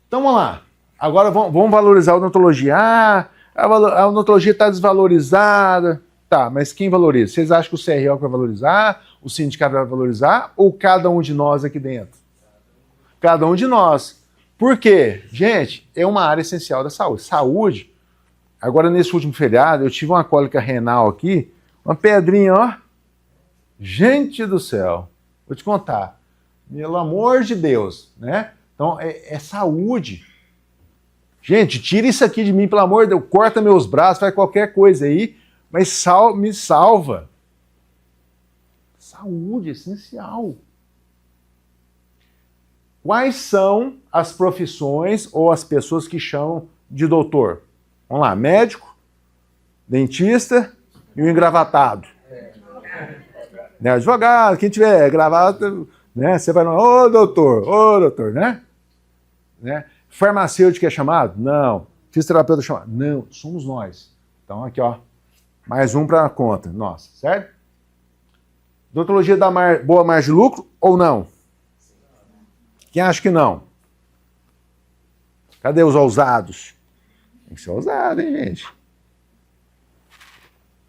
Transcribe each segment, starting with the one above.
Então vamos lá. Agora vamos valorizar a odontologia. A odontologia está desvalorizada. Tá, mas quem valoriza? Vocês acham que o CRO vai valorizar? O sindicato vai valorizar? Ou cada um de nós aqui dentro? Cada um de nós. Por quê? Gente, é uma área essencial da saúde. Saúde, agora nesse último feriado, eu tive uma cólica renal aqui, uma pedrinha, ó. Gente do céu, vou te contar. Pelo amor de Deus, né? Então, é saúde. Gente, tira isso aqui de mim, pelo amor de Deus. Corta meus braços, faz qualquer coisa aí, mas me salva. Saúde, essencial. Quais são as profissões ou as pessoas que chamam de doutor? Vamos lá, médico, dentista e o engravatado. Né, advogado, quem tiver gravata, né, você vai lá, ô doutor, né? Farmacêutico é chamado? Não. Fisioterapeuta é chamado? Não, somos nós. Então aqui, ó, mais um para a conta, nossa, certo? Odontologia dá boa margem de lucro ou não? Quem acha que não? Cadê os ousados? Tem que ser ousado, hein, gente?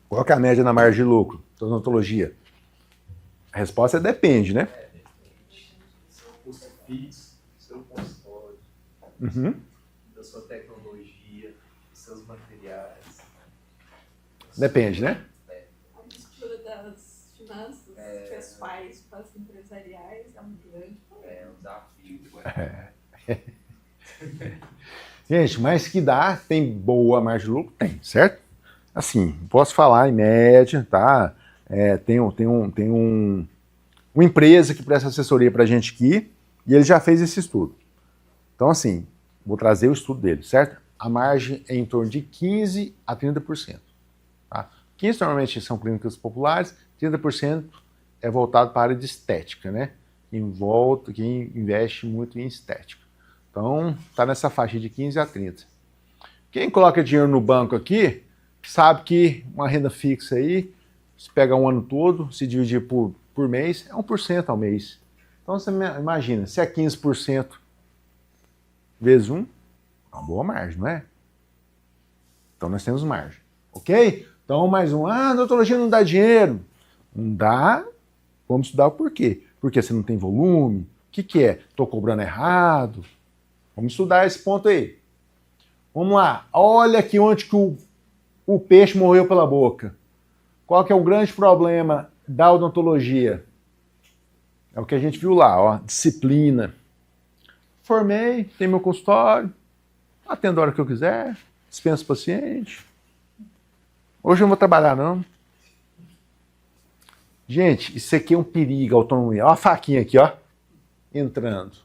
Qual que é a média na margem de lucro da odontologia? A resposta é depende, né? Depende. Seu custo fixo, seu consultório, da sua tecnologia, dos seus materiais. Depende, né? A mistura das finanças pessoais com as empresariais é muito grande. É um desafio. Gente, mas que dá, tem boa margem de lucro? Tem, certo? Assim, posso falar em média, tá? Tem uma empresa que presta assessoria pra gente aqui e ele já fez esse estudo. Então, assim, vou trazer o estudo dele, certo? A margem é em torno de 15% a 30%. Tá? 15% normalmente são clínicas populares, 30% é voltado para a área de estética, né? Quem investe muito em estética. Então, está nessa faixa de 15% a 30%. Quem coloca dinheiro no banco aqui, sabe que uma renda fixa aí, se pega um ano todo, se dividir por mês, é 1% ao mês. Então, você imagina, se é 15% vezes 1, é uma boa margem, não é? Então, nós temos margem. Ok? Então, mais um. A odontologia não dá dinheiro. Não dá. Vamos estudar o porquê. Porque você não tem volume? O que é? Estou cobrando errado? Vamos estudar esse ponto aí. Vamos lá. Olha aqui onde que o peixe morreu pela boca. Qual que é o grande problema da odontologia? É o que a gente viu lá, ó. Disciplina. Formei, tenho meu consultório, atendo a hora que eu quiser, dispenso o paciente. Hoje eu não vou trabalhar, não. Gente, isso aqui é um perigo, autonomia. Olha a faquinha aqui, ó, entrando.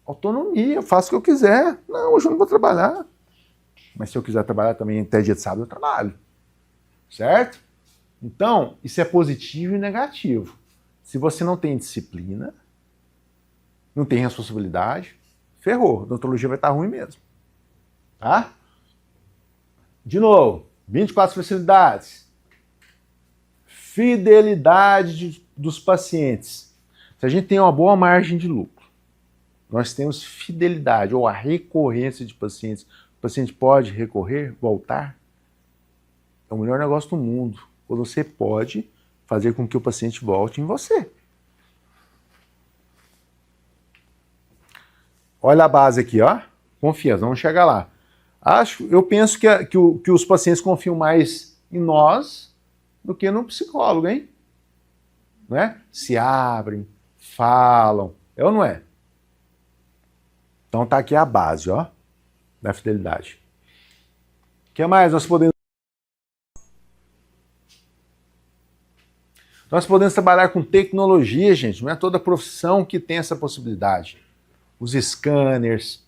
Autonomia, eu faço o que eu quiser. Não, hoje eu não vou trabalhar. Mas se eu quiser trabalhar também até dia de sábado, eu trabalho. Certo? Então, isso é positivo e negativo. Se você não tem disciplina, não tem responsabilidade, ferrou. A odontologia vai estar ruim mesmo. Tá? De novo, 24 facilidades. Fidelidade dos pacientes. Se a gente tem uma boa margem de lucro, nós temos fidelidade ou a recorrência de pacientes. O paciente pode recorrer, voltar. É o melhor negócio do mundo. Quando você pode fazer com que o paciente volte em você. Olha a base aqui, ó. Confiança, vamos chegar lá. Eu penso que os pacientes confiam mais em nós do que no psicólogo, hein? Não é? Se abrem, falam. É ou não é? Então tá aqui a base, ó, da fidelidade. O que mais nós podemos... Nós podemos trabalhar com tecnologia, gente. Não é toda profissão que tem essa possibilidade. Os scanners,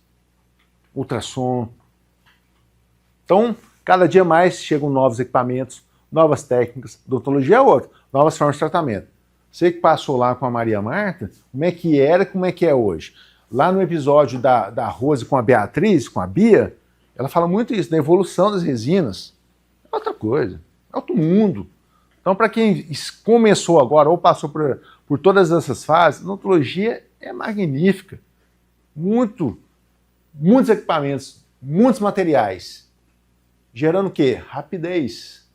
ultrassom. Então, cada dia mais chegam novos equipamentos, novas técnicas. Odontologia é outra, novas formas de tratamento. Você que passou lá com a Maria Marta, como é que era, como é que é hoje? Lá no episódio da Rose com a Beatriz, com a Bia, ela fala muito isso, da evolução das resinas. É outra coisa, é outro mundo. Então, para quem começou agora ou passou por todas essas fases, a odontologia é magnífica. Muito muitos equipamentos, muitos materiais, gerando o quê? Rapidez.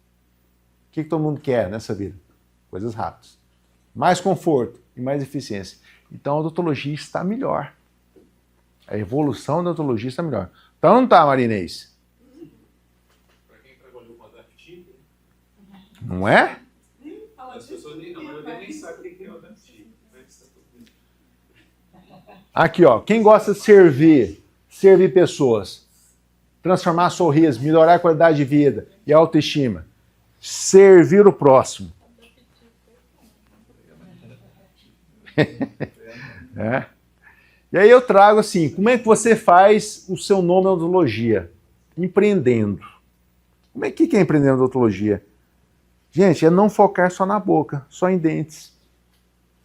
O que todo mundo quer nessa vida? Coisas rápidas. Mais conforto e mais eficiência. Então a odontologia está melhor. A evolução da odontologia está melhor. Então não está, Marinês? Para quem trabalhou com adaptivo, Não é? as pessoas nem, a maioria nem sabe o que é o adaptivo. Aqui, ó, quem gosta de servir pessoas, transformar sorriso, melhorar a qualidade de vida e a autoestima, servir o próximo. É. E aí eu trago assim, como é que você faz o seu nome na odontologia? Empreendendo. Como é que é empreendendo na odontologia? Gente, é não focar só na boca, só em dentes.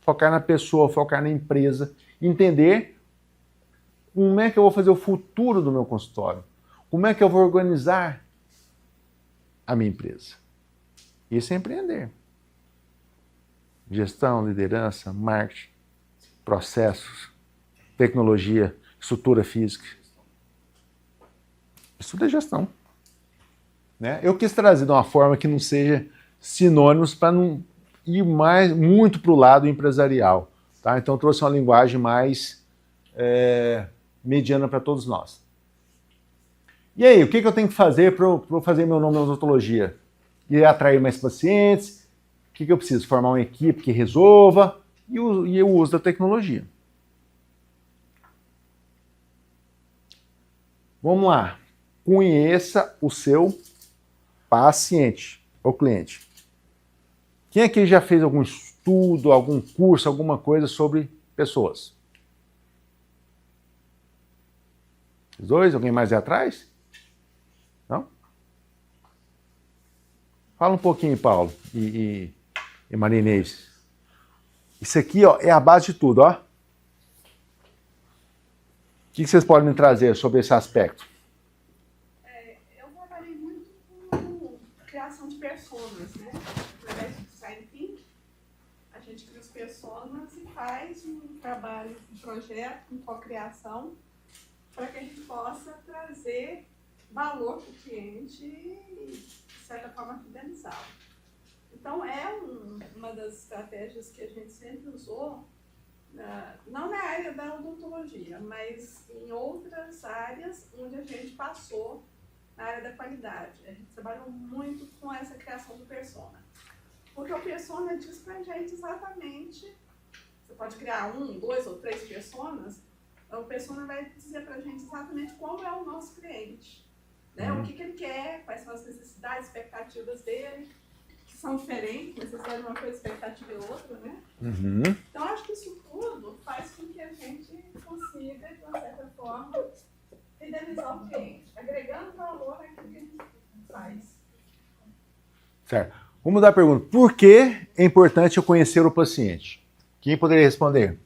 Focar na pessoa, focar na empresa. Entender como é que eu vou fazer o futuro do meu consultório. Como é que eu vou organizar a minha empresa. Isso é empreender. Gestão, liderança, marketing, processos, tecnologia, estrutura física. Isso tudo é gestão. Né? Eu quis trazer de uma forma que não seja sinônimos para não ir muito para o lado empresarial. Tá? Então eu trouxe uma linguagem mais mediana para todos nós. E aí, o que eu tenho que fazer para eu fazer meu nome na odontologia? E atrair mais pacientes? O que eu preciso? Formar uma equipe que resolva e o uso da tecnologia. Vamos lá. Conheça o seu paciente ou cliente. Quem aqui já fez algum estudo, algum curso, alguma coisa sobre pessoas? Os dois? Alguém mais aí atrás? Não? Fala um pouquinho, Paulo e Marinês. Isso aqui, ó, é a base de tudo, ó. O que vocês podem me trazer sobre esse aspecto? Eu trabalhei muito com criação de personas, né? Através do design thinking, a gente cria as personas e faz um trabalho, um projeto, uma cocriação, para que a gente possa trazer valor para o cliente e, de certa forma, fidelizá-lo. Então, é uma das estratégias que a gente sempre usou, não na área da odontologia, mas em outras áreas onde a gente passou na área da qualidade. A gente trabalhou muito com essa criação do persona. Porque o persona diz pra gente exatamente, você pode criar 1, 2 ou 3 personas, o persona vai dizer pra gente exatamente como é o nosso cliente. Né? O que ele quer, quais são as necessidades, expectativas dele, que são diferentes, necessidade de uma coisa, expectativa é outra, né? Uhum. Então, acho que isso tudo faz com que a gente consiga, de uma certa forma, fidelizar o cliente, agregando valor naquilo que a gente faz. Certo. Vamos mudar a pergunta. Por que é importante eu conhecer o paciente? Quem poderia responder?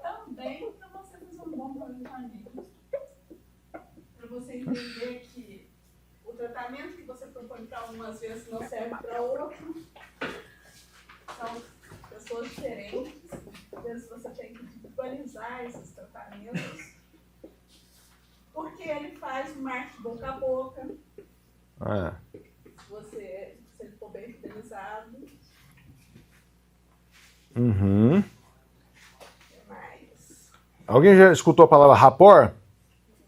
Também para você fazer um bom planejamento, para você entender que o tratamento que você propõe para um, às vezes, não serve para outro. São pessoas diferentes. Às vezes você tem que individualizar esses tratamentos. Porque ele faz o marketing boca a boca. Se ele for bem fidelizado. Uhum. O que mais? Alguém já escutou a palavra rapport?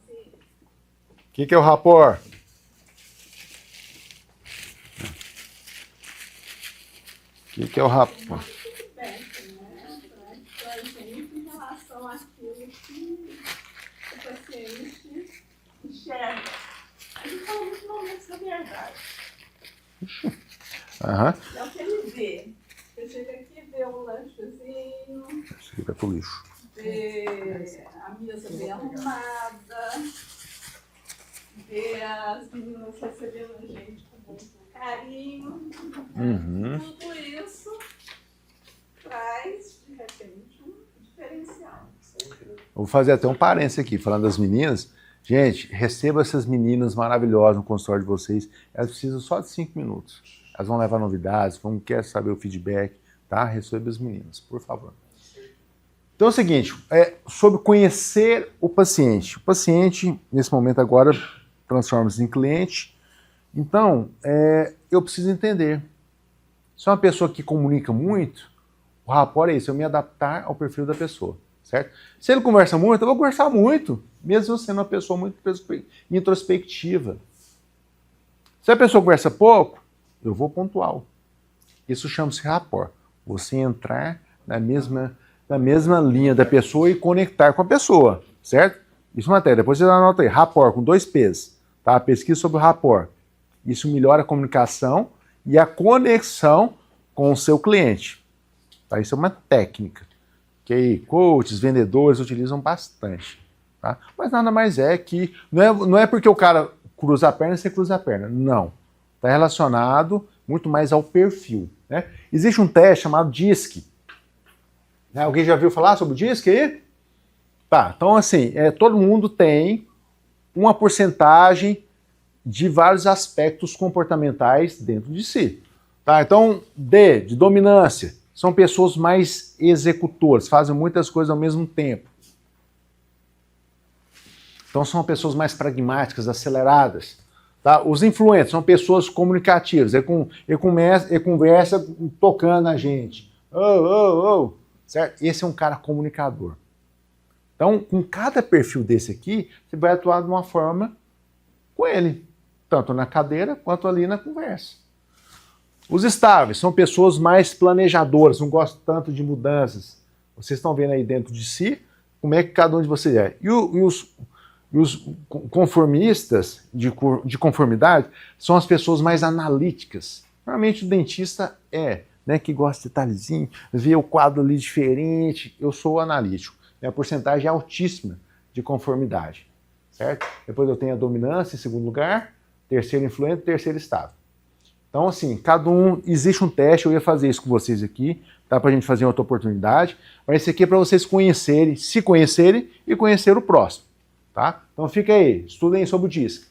Sim. O que é o rapport? O que é o rapport? Feedback, né? Pra gente em relação àquilo que o paciente enxerga. A gente fala muito momentos da verdade. Aham. É o que ele vê. Você chega aqui e vê um lanchezinho, Isso aqui vai pro lixo. vê a mesa bem arrumada, vê as meninas recebendo a gente com muito carinho. Uhum. Tudo isso traz, de repente, um diferencial. Vou fazer até um parênteses aqui, falando das meninas. Gente, receba essas meninas maravilhosas no consultório de vocês. Elas precisam só de 5 minutos. Elas vão levar novidades, quer saber o feedback, tá? Receba as meninas, por favor. Então é o seguinte, sobre conhecer o paciente. O paciente, nesse momento agora, transforma-se em cliente. Então, eu preciso entender. Se é uma pessoa que comunica muito, o rapport é isso, eu me adaptar ao perfil da pessoa, certo? Se ele conversa muito, eu vou conversar muito, mesmo sendo uma pessoa muito introspectiva. Se a pessoa conversa pouco, eu vou pontual. Isso chama-se rapport. Você entrar na mesma linha da pessoa e conectar com a pessoa, certo? Isso é matéria. Depois você anota aí, rapport, com 2 P's, tá? Pesquisa sobre o rapport. Isso melhora a comunicação e a conexão com o seu cliente. Tá? Isso é uma técnica que coaches, vendedores utilizam bastante. Tá? Mas nada mais é que... Não é porque o cara cruza a perna, você cruza a perna. Não. Está relacionado muito mais ao perfil. Né? Existe um teste chamado DISC. Né? Alguém já ouviu falar sobre o DISC aí? Tá, então assim, todo mundo tem uma porcentagem de vários aspectos comportamentais dentro de si. Tá? Então, D, de dominância, são pessoas mais executoras, fazem muitas coisas ao mesmo tempo. Então, são pessoas mais pragmáticas, aceleradas. Tá? Os influentes são pessoas comunicativas, ele conversa tocando a gente. Certo? Esse é um cara comunicador. Então, com cada perfil desse aqui, você vai atuar de uma forma com ele, tanto na cadeira quanto ali na conversa. Os estáveis são pessoas mais planejadoras, não gostam tanto de mudanças. Vocês estão vendo aí dentro de si como é que cada um de vocês é. E os conformistas de conformidade são as pessoas mais analíticas. Normalmente o dentista né, que gosta de detalhezinho, vê o quadro ali diferente. Eu sou analítico. A porcentagem é altíssima de conformidade, certo? Depois eu tenho a dominância em segundo lugar, terceiro influente, terceiro estável. Então, assim, cada um, existe um teste, eu ia fazer isso com vocês aqui, tá? Pra gente fazer outra oportunidade, mas esse aqui é para vocês conhecerem, se conhecerem e conhecer o próximo, tá? Então fica aí, estudem sobre o DISC.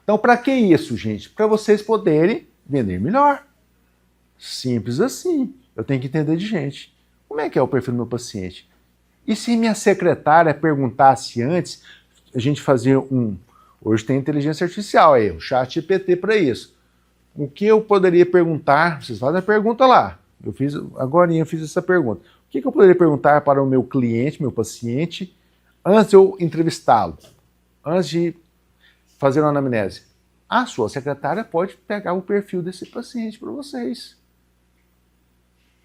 Então, para que isso, gente? Para vocês poderem vender melhor. Simples assim. Eu tenho que entender de gente. Como é que é o perfil do meu paciente? E se minha secretária perguntasse antes, a gente fazia Hoje tem inteligência artificial aí, o chat GPT para isso. O que eu poderia perguntar? Vocês fazem a pergunta lá. Eu fiz essa pergunta. O que eu poderia perguntar para o meu cliente, meu paciente, antes de eu entrevistá-lo? Antes de fazer uma anamnese? A sua secretária pode pegar o perfil desse paciente para vocês.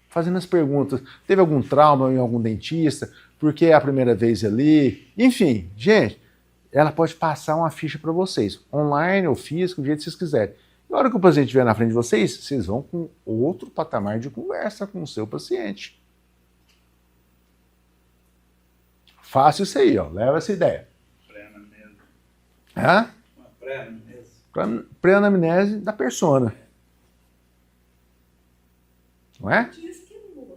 Fazendo as perguntas. Teve algum trauma em algum dentista? Por que é a primeira vez ali? Enfim, gente, ela pode passar uma ficha para vocês, online ou físico, do jeito que vocês quiserem. E na hora que o paciente estiver na frente de vocês, vocês vão com outro patamar de conversa com o seu paciente. Fácil isso aí, ó. Leva essa ideia. Pré-anamnese. Hã? Uma pré-anamnese. Pré-anamnese da persona. Não é? Diz que muda,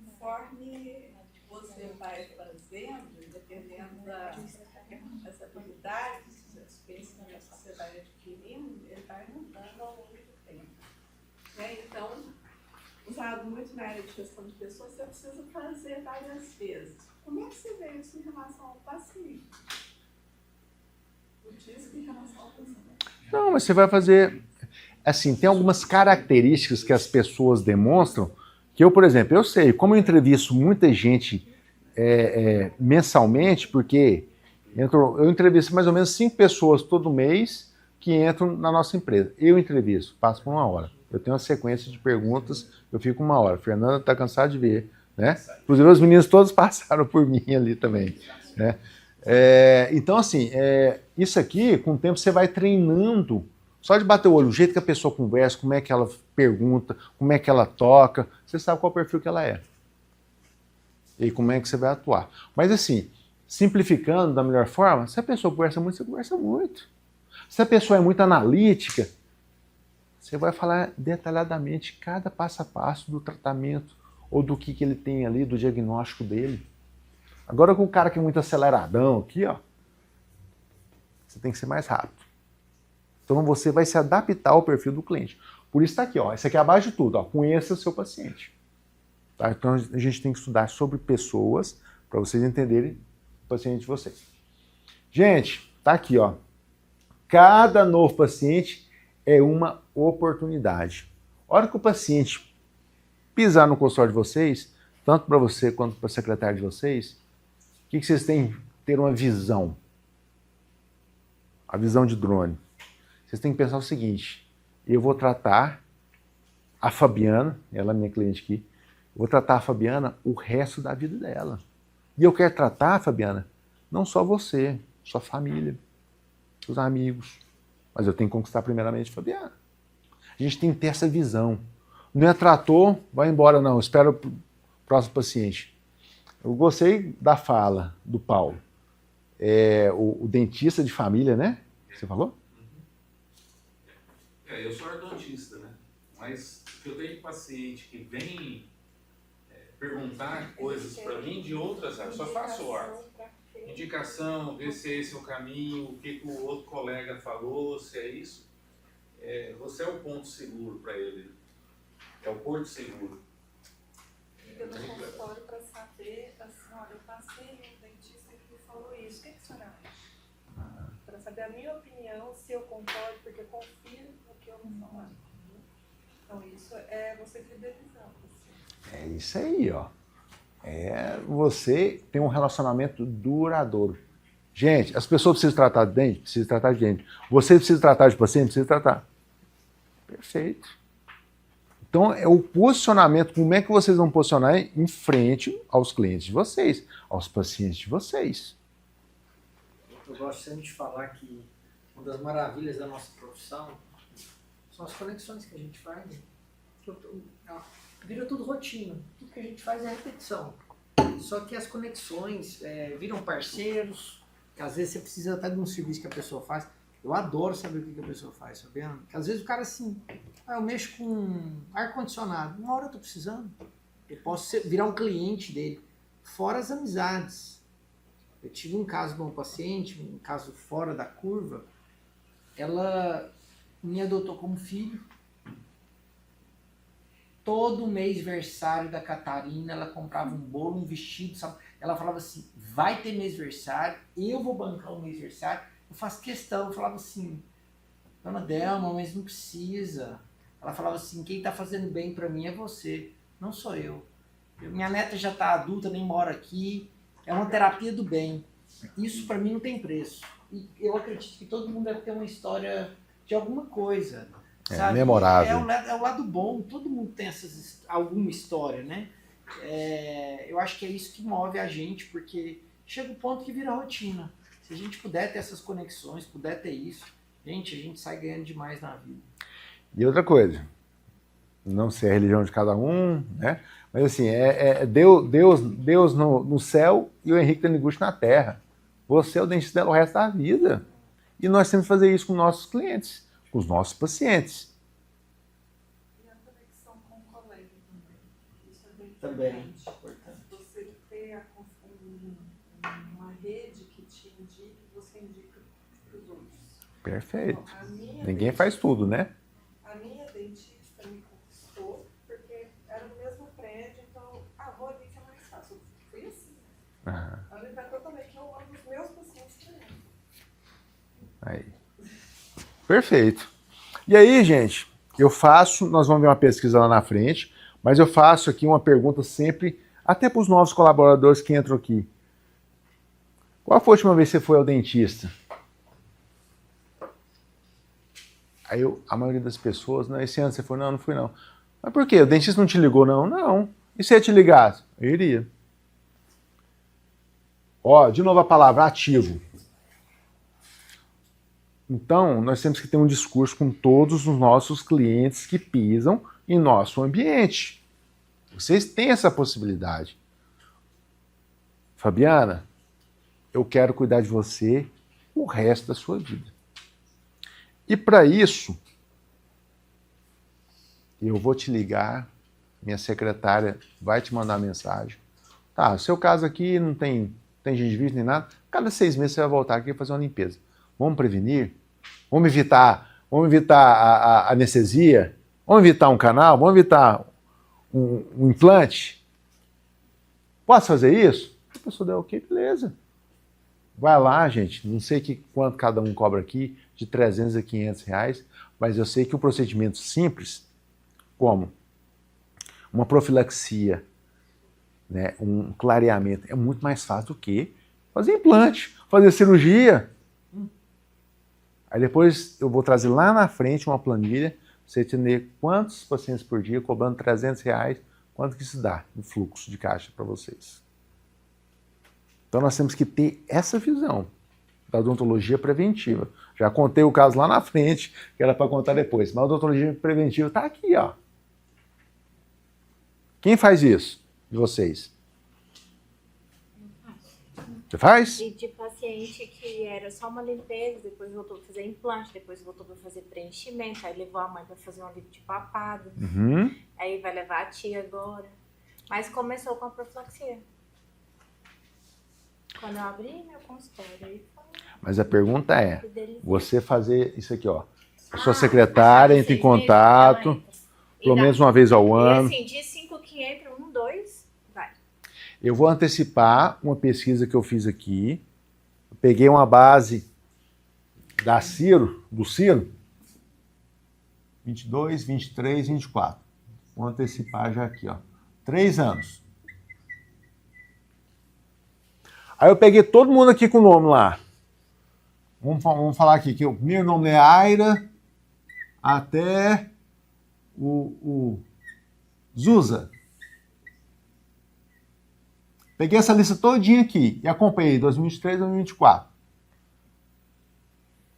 conforme você vai fazendo, dependendo das habilidades, das experiências que você vai adquirindo, ele vai mudando ao longo do tempo. Né? Então, usado muito na área de gestão de pessoas, você precisa fazer várias vezes. Como é que você vê isso em relação ao paciente? O disco em relação ao paciente. Não, mas você vai fazer... Assim, tem algumas características que as pessoas demonstram que eu, por exemplo, eu sei, como eu entrevisto muita gente mensalmente, porque eu entrevisto mais ou menos 5 pessoas todo mês que entram na nossa empresa. Eu entrevisto, passo por 1 hora. Eu tenho uma sequência de perguntas, eu fico 1 hora. A Fernanda está cansada de ver, né? Inclusive, os meninos todos passaram por mim ali também, né? Então, assim, isso aqui, com o tempo, você vai treinando. Só de bater o olho, o jeito que a pessoa conversa, como é que ela pergunta, como é que ela toca, você sabe qual perfil que ela é. E como é que você vai atuar. Mas assim, simplificando da melhor forma, se a pessoa conversa muito, você conversa muito. Se a pessoa é muito analítica, você vai falar detalhadamente cada passo a passo do tratamento ou do que ele tem ali, do diagnóstico dele. Agora com o cara que é muito aceleradão aqui, ó, você tem que ser mais rápido. Então você vai se adaptar ao perfil do cliente. Por isso está aqui, ó. Isso aqui é a base de tudo, ó. Conheça o seu paciente. Tá? Então a gente tem que estudar sobre pessoas para vocês entenderem o paciente de vocês. Gente, tá aqui, ó. Cada novo paciente é uma oportunidade. A hora que o paciente pisar no consultório de vocês, tanto para você quanto para a secretária de vocês, o que vocês têm que ter uma visão? A visão de drone. Vocês têm que pensar o seguinte: eu vou tratar a Fabiana, ela é minha cliente aqui, eu vou tratar a Fabiana o resto da vida dela. E eu quero tratar, Fabiana, não só você, sua família, seus amigos, mas eu tenho que conquistar primeiramente a Fabiana. A gente tem que ter essa visão. Não é trator, vai embora não, espera o próximo paciente. Eu gostei da fala do Paulo. O dentista de família, né? Você falou? Eu sou ortodontista, né? Mas eu tenho paciente que vem perguntar coisas para mim de outras áreas. Só faço orto. Indicação, ver se esse é o caminho, o que o outro colega falou, se é isso. Você é o ponto seguro para ele. É o porto seguro. Liga no consultório para saber, assim, olha, eu passei no dentista que falou isso. O que a senhora acha? Para saber a minha opinião, se eu concordo, porque eu confio no que eu vou falar. Então, isso é você fidelizar. É isso aí, ó. Você tem um relacionamento duradouro. Gente, as pessoas precisam tratar de dente? Precisam tratar de dente. Você precisa tratar de paciente? Precisa tratar. Perfeito. Então, é o posicionamento, como é que vocês vão posicionar em frente aos clientes de vocês, aos pacientes de vocês. Eu gosto sempre de falar que uma das maravilhas da nossa profissão são as conexões que a gente faz. Vira tudo rotina. Tudo que a gente faz é repetição. Só que as conexões viram parceiros, que às vezes você precisa até de um serviço que a pessoa faz. Eu adoro saber o que a pessoa faz, sabendo? Porque às vezes o cara assim, eu mexo com ar-condicionado, uma hora eu tô precisando. Eu posso virar um cliente dele. Fora as amizades. Eu tive um caso de uma paciente, um caso fora da curva, ela me adotou como filho. Todo mês versário da Catarina, ela comprava um bolo, um vestido, sabe? Ela falava assim, vai ter mês versário, eu vou bancar o mês versário. Eu faço questão, eu falava assim, dona Delma, mas não precisa. Ela falava assim, quem tá fazendo bem pra mim é você, não sou eu. Minha neta já tá adulta, nem mora aqui, é uma terapia do bem. Isso pra mim não tem preço. E eu acredito que todo mundo deve ter uma história de alguma coisa. Sabe? Memorável. É o lado bom, todo mundo tem alguma história, né? Eu acho que é isso que move a gente, porque chega o ponto que vira rotina. Se a gente puder ter essas conexões, puder ter isso, a gente sai ganhando demais na vida. E outra coisa, não sei a religião de cada um, né? Mas assim, Deus no céu e o Henrique Taniguchi na terra. Você é o dentista dela o resto da vida. E nós temos que fazer isso com nossos clientes, com os nossos pacientes. E a conexão com o colega também. Isso é bem Também. importante. Você ter uma rede que te indique, você indica para os outros. Perfeito. Então, a minha Ninguém faz tudo, né? A minha dentista me conquistou porque era no mesmo prédio, então, vou ali que é mais fácil. Foi assim. Aham. Ela inventou também que eu amo os meus pacientes também. Aí. Perfeito. E aí, gente, nós vamos ver uma pesquisa lá na frente, mas eu faço aqui uma pergunta sempre, até para os novos colaboradores que entram aqui. Qual foi a última vez que você foi ao dentista? Aí a maioria das pessoas, não, esse ano você foi? Não, não fui não. Mas por quê? O dentista não te ligou? Não, não. E se ele te ligasse? Eu iria. Ó, de novo a palavra, ativo. Então, nós temos que ter um discurso com todos os nossos clientes que pisam em nosso ambiente. Vocês têm essa possibilidade. Fabiana, eu quero cuidar de você o resto da sua vida. E para isso, eu vou te ligar, minha secretária vai te mandar mensagem. Tá, seu caso aqui não tem gengivite nem nada. Cada 6 meses você vai voltar aqui e fazer uma limpeza. Vamos prevenir? Vamos evitar a anestesia? Vamos evitar um canal? Vamos evitar um implante? Posso fazer isso? A pessoa deu ok, beleza. Vai lá, gente, não sei quanto cada um cobra aqui, de 300 a 500 reais, mas eu sei que um procedimento simples, como uma profilaxia, né, um clareamento, é muito mais fácil do que fazer implante, fazer cirurgia. Aí depois eu vou trazer lá na frente uma planilha, pra você entender quantos pacientes por dia, cobrando 300 reais, quanto que isso dá no fluxo de caixa para vocês. Então nós temos que ter essa visão da odontologia preventiva. Já contei o caso lá na frente, que era para contar depois, mas a odontologia preventiva está aqui, ó. Quem faz isso de vocês? Você faz? E de paciente que era só uma limpeza, depois voltou para fazer implante, depois voltou para fazer preenchimento, aí levou a mãe para fazer um livro de papado, aí vai levar a tia agora. Mas começou com a profilaxia. Quando eu abri meu consultório, aí foi... Mas a pergunta é, fidelizei. você fazer isso aqui, ó. A sua secretária entra em contato, pelo menos uma vez ao ano. E assim, de 5 que entra, 1, 2, vai. Eu vou antecipar uma pesquisa que eu fiz aqui. Eu peguei uma base da Ciro, do Ciro, 22, 23, 24. Vou antecipar já aqui, ó. 3 anos. Aí eu peguei todo mundo aqui com o nome lá. Vamos falar aqui que o meu nome é Aira até o Zusa. Peguei essa lista todinha aqui e acompanhei 2023 e 2024.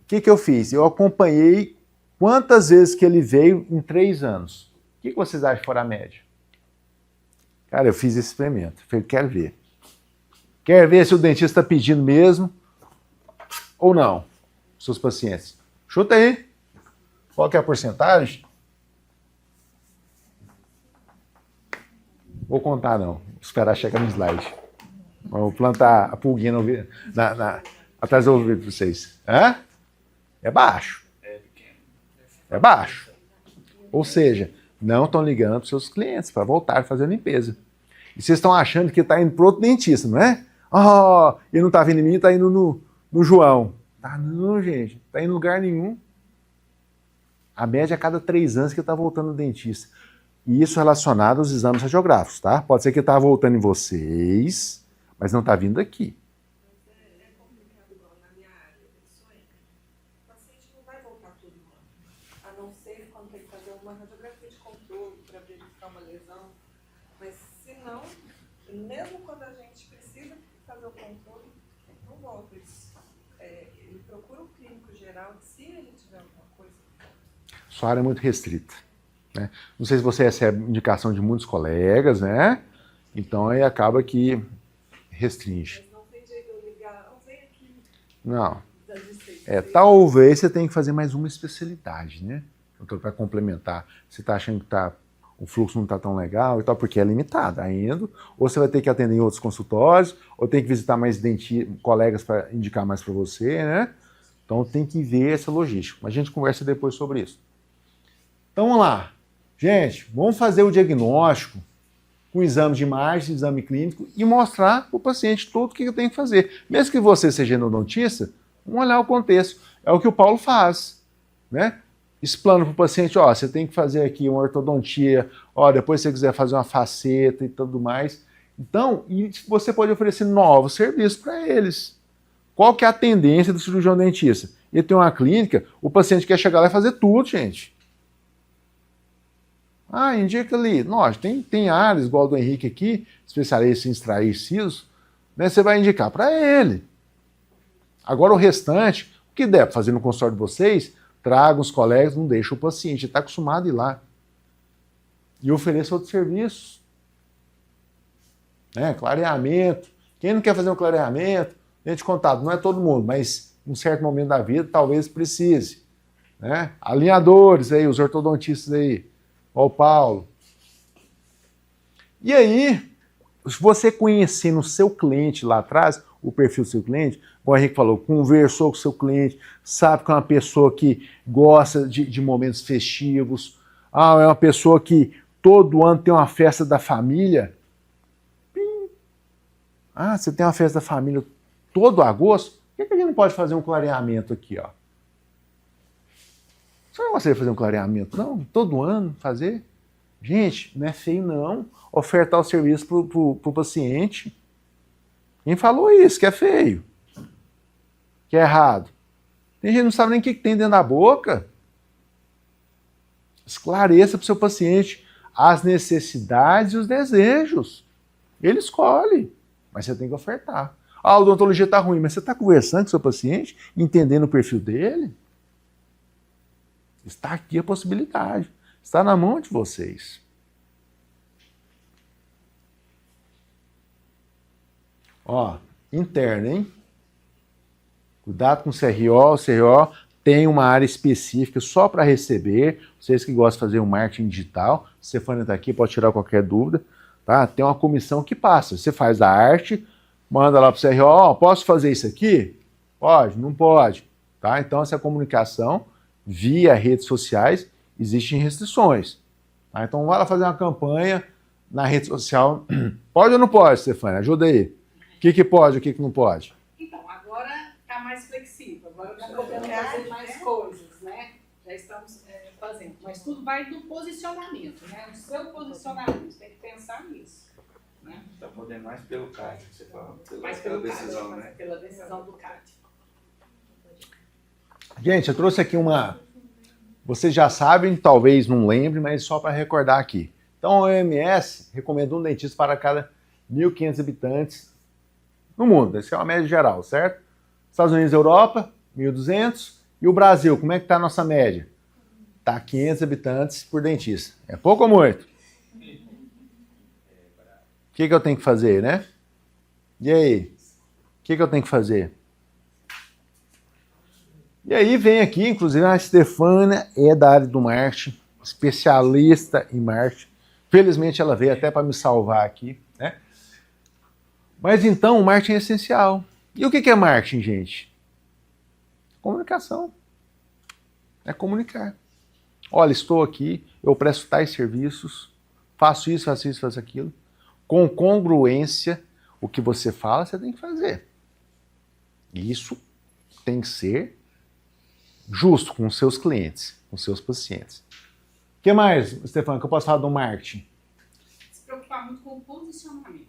O que eu fiz? Eu acompanhei quantas vezes que ele veio em 3 anos. O que vocês acham que for a média? Cara, eu fiz esse experimento. Falei, quero ver. Quer ver se o dentista está pedindo mesmo ou não, seus pacientes? Chuta aí. Qual que é a porcentagem? Vou contar não. Vou esperar chegar no slide. Vou plantar a pulguinha no ouvido, atrás do ouvido de vocês. Hã? É baixo. É baixo. Ou seja, não estão ligando para os seus clientes para voltar a fazer a limpeza. E vocês estão achando que está indo para outro dentista, não é? Oh, ele não está vindo em mim, está indo no João. Tá não, gente. Está indo em lugar nenhum. A média é a cada 3 anos que está voltando no dentista. E isso relacionado aos exames radiográficos, tá? Pode ser que está voltando em vocês, mas não está vindo aqui. É complicado igual na minha área, o paciente não vai voltar todo ano, a não ser quando tem que fazer uma radiografia de controle para verificar uma lesão, mas se não, mesmo quando a gente precisa fazer o controle, não volta. Ele procura o clínico geral se ele tiver alguma coisa. Sua área é muito restrita, né? Não sei se você recebe indicação de muitos colegas, né? Então aí acaba que restringe. Mas não tem jeito de eu ligar, vem aqui. Não. Talvez você tenha que fazer mais uma especialidade, né? Para complementar. Você está achando que o fluxo não está tão legal e tal, porque é limitado ainda. Ou você vai ter que atender em outros consultórios, ou tem que visitar mais colegas para indicar mais para você, né? Então tem que ver essa logística. Mas a gente conversa depois sobre isso. Então vamos lá. Gente, vamos fazer o diagnóstico com exame de imagem, exame clínico e mostrar para o paciente tudo o que eu tenho que fazer. Mesmo que você seja endodontista, vamos olhar o contexto. É o que o Paulo faz, né? Explano para o paciente, ó, você tem que fazer aqui uma ortodontia, ó, depois se você quiser fazer uma faceta e tudo mais. Então, e você pode oferecer novos serviços para eles. Qual que é a tendência do cirurgião dentista? Ele tem uma clínica, o paciente quer chegar lá e fazer tudo, gente. Ah, indica ali. Nossa, tem áreas, igual do Henrique aqui, especialista em extrair sisos, né? Você vai indicar para ele. Agora o restante, o que der para fazer no consultório de vocês, traga os colegas, não deixa o paciente, está acostumado a ir lá. E ofereça outros serviços. Né? Clareamento. Quem não quer fazer um clareamento, dente de contato, não é todo mundo, mas em um certo momento da vida talvez precise. Né? Alinhadores aí, os ortodontistas aí. Ó o Paulo. E aí, se você conhecendo o seu cliente lá atrás, o perfil do seu cliente, como o Henrique falou, conversou com o seu cliente, sabe que é uma pessoa que gosta de momentos festivos, é uma pessoa que todo ano tem uma festa da família, Ah, você tem uma festa da família todo agosto? Por que a gente não pode fazer um clareamento aqui, ó? Você não gostaria de fazer um clareamento, não? Todo ano fazer? Gente, não é feio, não. Ofertar o serviço pro paciente. Quem falou isso? Que é feio. Que é errado. Tem gente que não sabe nem o que tem dentro da boca. Esclareça para o seu paciente as necessidades e os desejos. Ele escolhe, mas você tem que ofertar. Ah, a odontologia está ruim, mas você está conversando com o seu paciente, entendendo o perfil dele? Está aqui a possibilidade. Está na mão de vocês. Ó, interno, hein? Cuidado com o CRO. O CRO tem uma área específica só para receber. Vocês que gostam de fazer um marketing digital, se você for entrar aqui, pode tirar qualquer dúvida. Tá? Tem uma comissão que passa. Você faz a arte, manda lá para o CRO, ó, posso fazer isso aqui? Pode, não pode. Tá? Então, essa comunicação via redes sociais, existem restrições. Tá? Então, vai lá fazer uma campanha na rede social. Pode ou não pode, Stefania? Ajuda aí. O que pode, o que não pode? Então, agora está mais flexível, agora já podemos fazer mais coisas, né? Já estamos fazendo. Mas tudo vai do posicionamento, né? O seu posicionamento, tem que pensar nisso. Né? Está podendo mais pelo CAD, que você fala, Mais pela pelo decisão, CAD, né? pela decisão do CAD. Gente, eu trouxe aqui uma... Vocês já sabem, talvez não lembrem, mas só para recordar aqui. Então, a OMS recomendou um dentista para cada 1.500 habitantes no mundo. Essa é uma média geral, certo? Estados Unidos e Europa, 1.200. E o Brasil, como é que está a nossa média? Está 500 habitantes por dentista. É pouco ou muito? O que eu tenho que fazer, né? E aí? O que eu tenho que fazer? E aí vem aqui, inclusive, a Stefania é da área do marketing, especialista em marketing. Felizmente ela veio até para me salvar aqui, né? Mas então, o marketing é essencial. E o que é marketing, gente? Comunicação. É comunicar. Olha, estou aqui, eu presto tais serviços, faço isso, faço aquilo. Com congruência, o que você fala, você tem que fazer. E isso tem que ser justo com os seus clientes, com os seus pacientes. O que mais, Stefano, que eu posso falar do marketing? Se preocupar muito com o posicionamento,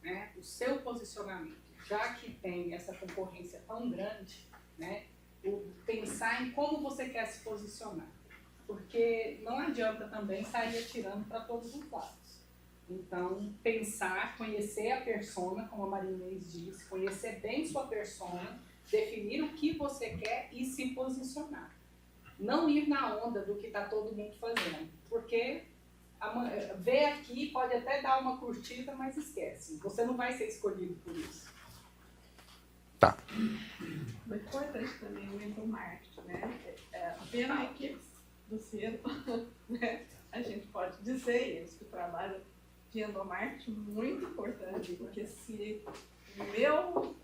né? O seu posicionamento. Já que tem essa concorrência tão grande, né? Pensar em como você quer se posicionar. Porque não adianta também sair atirando para todos os lados. Então, pensar, conhecer a persona, como a Maria Inês disse, conhecer bem sua persona, definir o que você quer e se posicionar. Não ir na onda do que está todo mundo fazendo. Porque ver aqui pode até dar uma curtida, mas esquece. Você não vai ser escolhido por isso. Tá. O importante também o endomarketing, né? Vendo a equipe do Ciro, né? A gente pode dizer isso, que o trabalho de endomarketing é muito importante, porque se o meu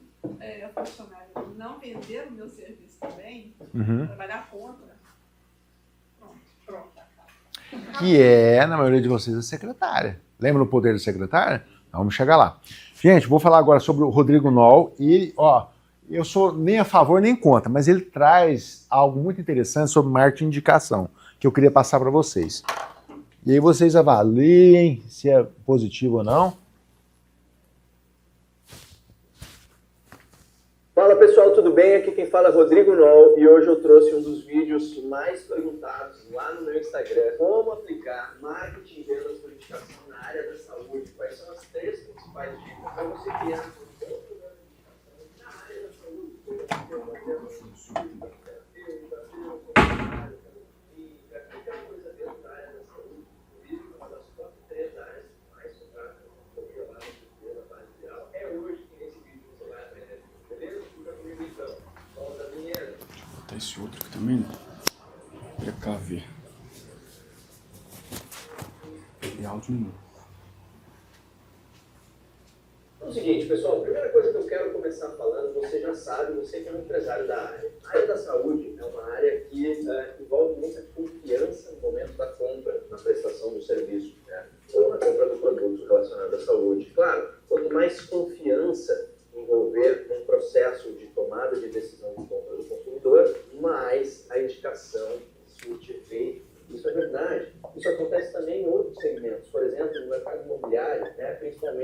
funcionário não vender o meu serviço também, trabalhar contra, pronto. Que é, na maioria de vocês, a secretária. Lembra do poder da secretária? Vamos chegar lá. Gente, vou falar agora sobre o Rodrigo Noll. E, ó, eu sou nem a favor nem contra, mas ele traz algo muito interessante sobre marketing de indicação, que eu queria passar para vocês. E aí vocês avaliem se é positivo ou não. Fala pessoal, tudo bem? Aqui quem fala é Rodrigo Noll e hoje eu trouxe um dos vídeos mais perguntados lá no meu Instagram. Como aplicar marketing e vendas por indicação na área da saúde? Quais são as 3 principais dicas para você criar um bom programa de indicação na área da saúde? Qualquer coisa dentro da área da saúde, inclusive uma das top 3 áreas mais compradas, controladas pela base geral, é hoje que nesse vídeo você vai aprender. Beleza? Fica comigo então. Volta a vinheta. Vou botar esse outro aqui também, né? PKV. E áudio nenhum. É o seguinte, pessoal, a primeira coisa que eu quero começar falando, você já sabe, você que é um empresário da área. A área da saúde é uma área que envolve muita confiança no momento da compra, na prestação do serviço, né? Ou na compra do produto relacionado à saúde. Claro, quanto mais confiança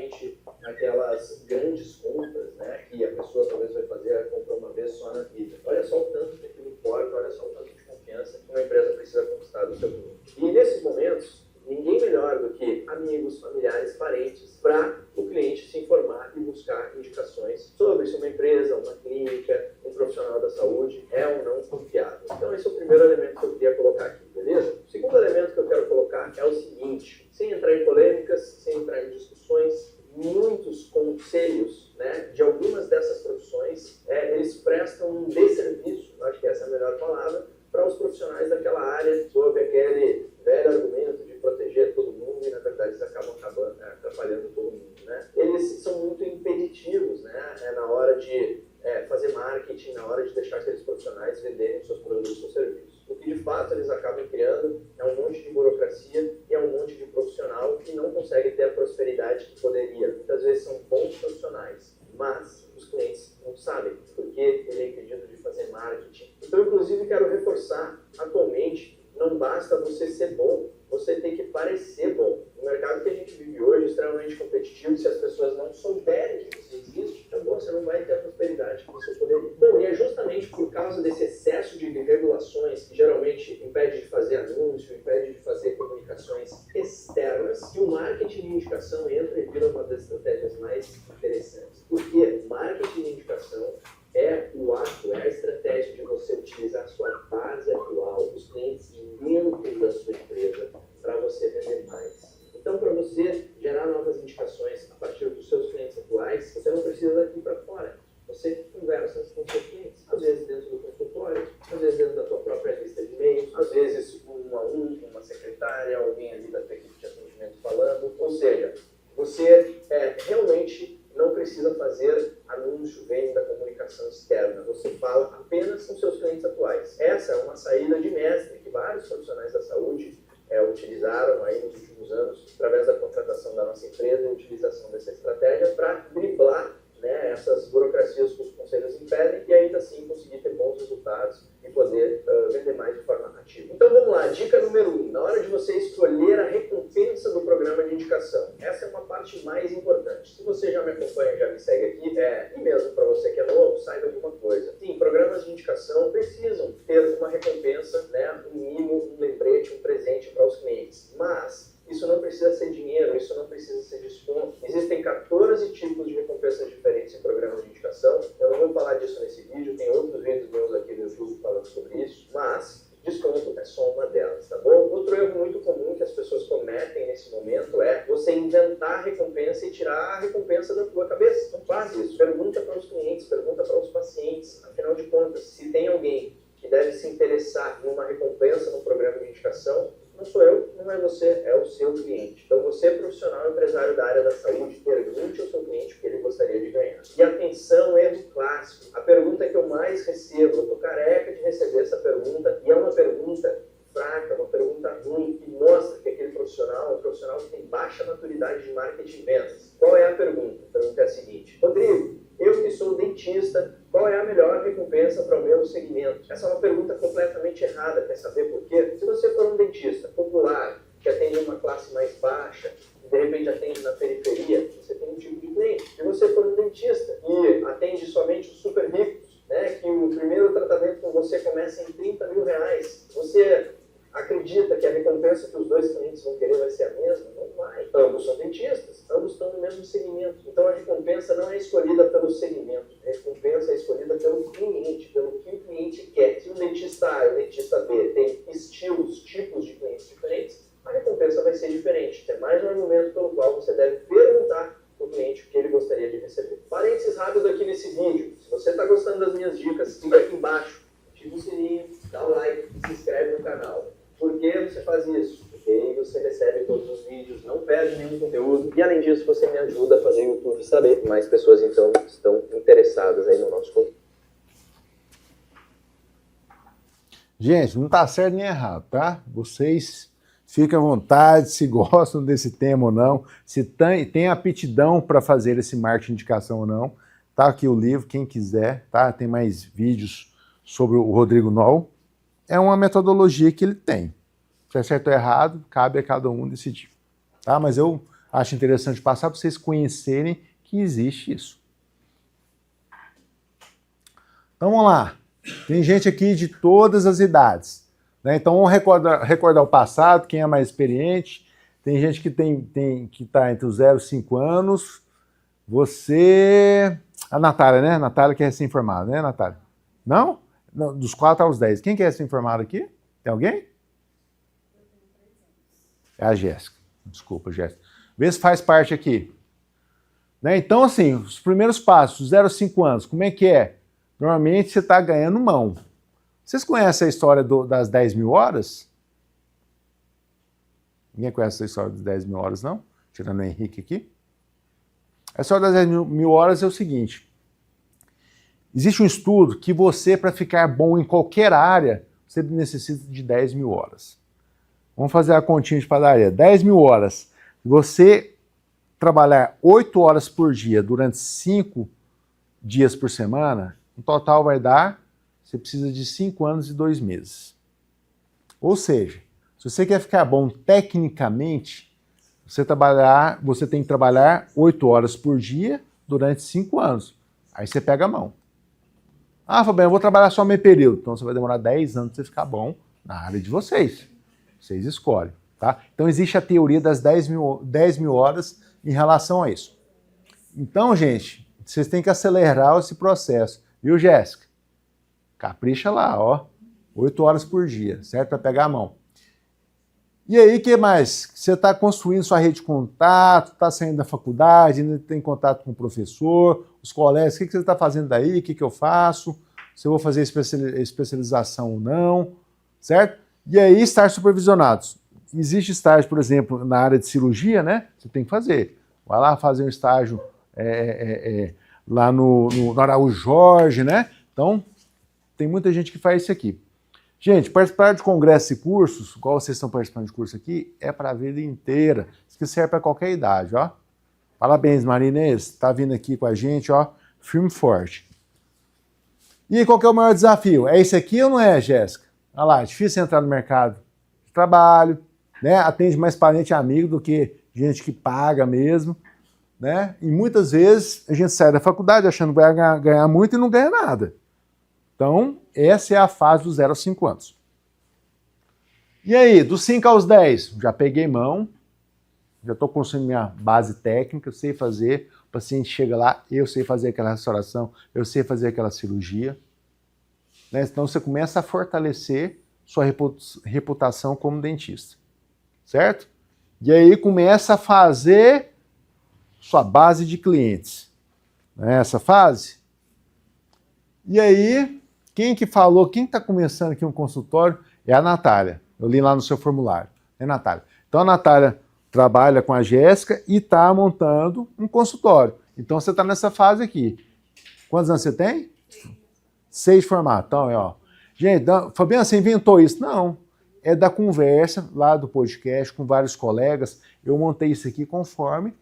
necessariamente aquelas grandes compras, né, que a pessoa talvez vai fazer a compra uma vez só na vida. Olha só o tanto que aquilo importa, olha só o tanto de confiança que uma empresa precisa conquistar do seu cliente. E nesses momentos, ninguém melhor do que amigos, familiares, parentes, para o cliente se informar e buscar indicações sobre se uma empresa, uma clínica, um profissional da saúde é ou não confiável. Então esse é o primeiro elemento que eu queria colocar aqui, beleza? O segundo elemento que eu quero colocar é o seguinte, sem entrar em polêmicas, sem entrar em discussões, muitos conselhos, né, de algumas dessas profissões, eles prestam um desserviço, acho que essa é a melhor palavra, para os profissionais daquela área, sob aquele velho argumento de proteger todo mundo e, na verdade, eles acabam atrapalhando todo mundo, né? Eles são muito impeditivos, né, na hora de fazer marketing, na hora de deixar aqueles profissionais venderem seus produtos ou serviços. O que, de fato, eles acabam criando é um monte de burocracia e é um monte de profissional que não consegue ter a prosperidade que poderia. Muitas vezes são bons profissionais, mas os clientes não sabem porque ele é impedido de fazer marketing. Então, inclusive, quero reforçar, atualmente, não basta você ser bom, você tem que parecer bom. No mercado que a gente vive hoje, extremamente competitivo, se as pessoas não souberem que você existe, então você não vai ter a prosperidade que você poderia. Bom, e é justamente por causa desse excesso de regulações que geralmente impede de fazer anúncio, impede de fazer comunicações externas, que o marketing de indicação entra e vira uma das estratégias mais interessantes. Porque marketing de indicação é o ato, é a estratégia de você utilizar a sua base atual, os clientes dentro da sua empresa, para você vender mais. Então, para você gerar novas indicações a partir dos seus clientes atuais, você não precisa daqui para fora. Você conversa com seus clientes, às vezes dentro do consultório, às vezes dentro da tua própria lista de e-mails, às vezes um a um, uma secretária, alguém ali da tua equipe de atendimento falando. Ou seja, você realmente não precisa fazer anúncio, venda, comunicação externa. Você fala apenas com seus clientes atuais. Essa é uma saída de mestre que vários profissionais da saúde utilizaram aí nos últimos anos, através da contratação da nossa empresa e a utilização dessa estratégia para driblar, né, essas burocracias que os conselhos impedem e ainda assim conseguir ter bons resultados e poder vender mais de forma ativa. Então vamos lá, dica número 1, na hora de você escolher a recompensa do programa de indicação. Essa é uma parte mais importante. Se você já me acompanha, já me segue aqui, e mesmo para você que é novo, saiba de uma coisa. Sim, programas de indicação precisam ter uma recompensa, né, um mimo, um lembrete, um presente para os clientes. Mas isso não precisa ser dinheiro, isso não precisa ser desconto. Existem 14 tipos de recompensas diferentes em programas de indicação. Eu não vou falar disso nesse vídeo, tem outros vídeos meus aqui no YouTube falando sobre isso, mas desconto é só uma delas, tá bom? Outro erro muito comum que as pessoas cometem nesse momento é você inventar a recompensa e tirar a recompensa da tua cabeça. Não faz isso. Pergunta para os clientes, pergunta para os pacientes. Afinal de contas, se tem alguém que deve se interessar em uma recompensa no programa de indicação, não sou eu, não é você, é o seu cliente. Então você, profissional empresário da área da saúde, pergunte ao seu cliente o que ele gostaria de ganhar. E atenção, erro clássico. A pergunta que eu mais recebo, eu tô careca de receber essa pergunta, e é uma pergunta fraca, uma pergunta ruim, que mostra que aquele profissional é um profissional que tem baixa maturidade de marketing e vendas. Qual é a pergunta? A pergunta é a seguinte: Rodrigo, eu que sou dentista, qual é a melhor recompensa para o meu segmento? Essa é uma pergunta completamente errada. Quer saber por quê? Se você for um dentista popular, que atende uma classe mais baixa, e de repente atende na periferia, você tem um tipo de cliente. Se você for um dentista e atende somente os super ricos, né, que o primeiro tratamento com você começa em 30 mil reais, você acredita que a recompensa que os dois clientes vão querer vai ser a mesma? Não vai. Ambos são dentistas, ambos estão no mesmo segmento. Então a recompensa não é escolhida pelo segmento, a recompensa é escolhida pelo cliente, pelo que o cliente quer. Se o dentista A e o dentista B têm estilos, tipos de clientes diferentes, a recompensa vai ser diferente. É mais um argumento pelo qual você deve perguntar para o cliente o que ele gostaria de receber. Parênteses rápido aqui nesse vídeo. Se você está gostando das minhas dicas, clica aqui embaixo, ativa o sininho, dá o like e se inscreve no canal. Por que você faz isso? Porque aí você recebe todos os vídeos, não perde nenhum conteúdo. E além disso, você me ajuda a fazer o YouTube saber que mais pessoas então estão interessadas aí no nosso conteúdo. Gente, não está certo nem errado, tá? Vocês fiquem à vontade, se gostam desse tema ou não, se tem aptidão para fazer esse marketing de indicação ou não. Tá aqui o livro, quem quiser, tá? Tem mais vídeos sobre o Rodrigo Noll. É uma metodologia que ele tem. Se é certo ou errado, cabe a cada um decidir. Tá? Mas eu acho interessante passar para vocês conhecerem que existe isso. Então vamos lá. Tem gente aqui de todas as idades, né? Então vamos recordar o passado, quem é mais experiente. Tem gente que está entre os 0 e 5 anos. Você... A Natália, né? A Natália que é recém-formada, né, Natália? Não? Não, dos 4 aos 10. Quem que é recém-formado aqui? Tem alguém? É a Jéssica. Desculpa, Jéssica. Vê se faz parte aqui. Né? Então, assim, os primeiros passos, 0 a 5 anos, como é que é? Normalmente você está ganhando mão. Vocês conhecem a história das 10 mil horas? Ninguém conhece a história das 10 mil horas, não? Tirando o Henrique aqui. A história das 10 mil horas é o seguinte. Existe um estudo que você, para ficar bom em qualquer área, você necessita de 10 mil horas. Vamos fazer a continha de padaria. 10 mil horas. Você trabalhar 8 horas por dia durante 5 dias por semana, no total vai dar, você precisa de 5 anos e 2 meses. Ou seja, se você quer ficar bom tecnicamente, você tem que trabalhar 8 horas por dia durante 5 anos. Aí você pega a mão. Ah, Fabiano, eu vou trabalhar só meio período. Então você vai demorar 10 anos para você ficar bom na área de vocês. Vocês escolhem, tá? Então existe a teoria das 10 mil horas em relação a isso. Então, gente, vocês têm que acelerar esse processo. Viu, Jéssica? Capricha lá, ó. 8 horas por dia, certo? Para pegar a mão. E aí, o que mais? Você está construindo sua rede de contato, está saindo da faculdade, ainda tem contato com o professor, os colegas, o que você está fazendo daí, o que eu faço, se eu vou fazer especialização ou não, certo? E aí, estágios supervisionados. Existe estágio, por exemplo, na área de cirurgia, né? Você tem que fazer. Vai lá fazer um estágio lá no Araújo Jorge, né? Então, tem muita gente que faz isso aqui. Gente, participar de congressos e cursos, igual vocês estão participando de curso aqui, é para a vida inteira. Isso que serve para qualquer idade, ó. Parabéns, Marinês, está vindo aqui com a gente, ó, firme e forte. E qual que é o maior desafio? É esse aqui ou não é, Jéssica? Olha lá, é difícil entrar no mercado de trabalho, né? Atende mais parente e amigo do que gente que paga mesmo, né? E muitas vezes a gente sai da faculdade achando que vai ganhar muito e não ganha nada. Então, essa é a fase dos 0 aos 5 anos. E aí, dos 5 aos 10, já peguei mão, já estou construindo minha base técnica, eu sei fazer, o paciente chega lá, eu sei fazer aquela restauração, eu sei fazer aquela cirurgia. Né? Então, você começa a fortalecer sua reputação como dentista, certo? E aí, começa a fazer sua base de clientes. Não é essa fase? E aí... Quem que falou, quem está começando aqui um consultório é a Natália. Eu li lá no seu formulário. É a Natália. Então a Natália trabalha com a Jéssica e está montando um consultório. Então você está nessa fase aqui. Quantos anos você tem? 6 formatos. Então, ó. Gente, Fabiana, você inventou isso? Não. É da conversa lá do podcast com vários colegas. Eu montei isso aqui conforme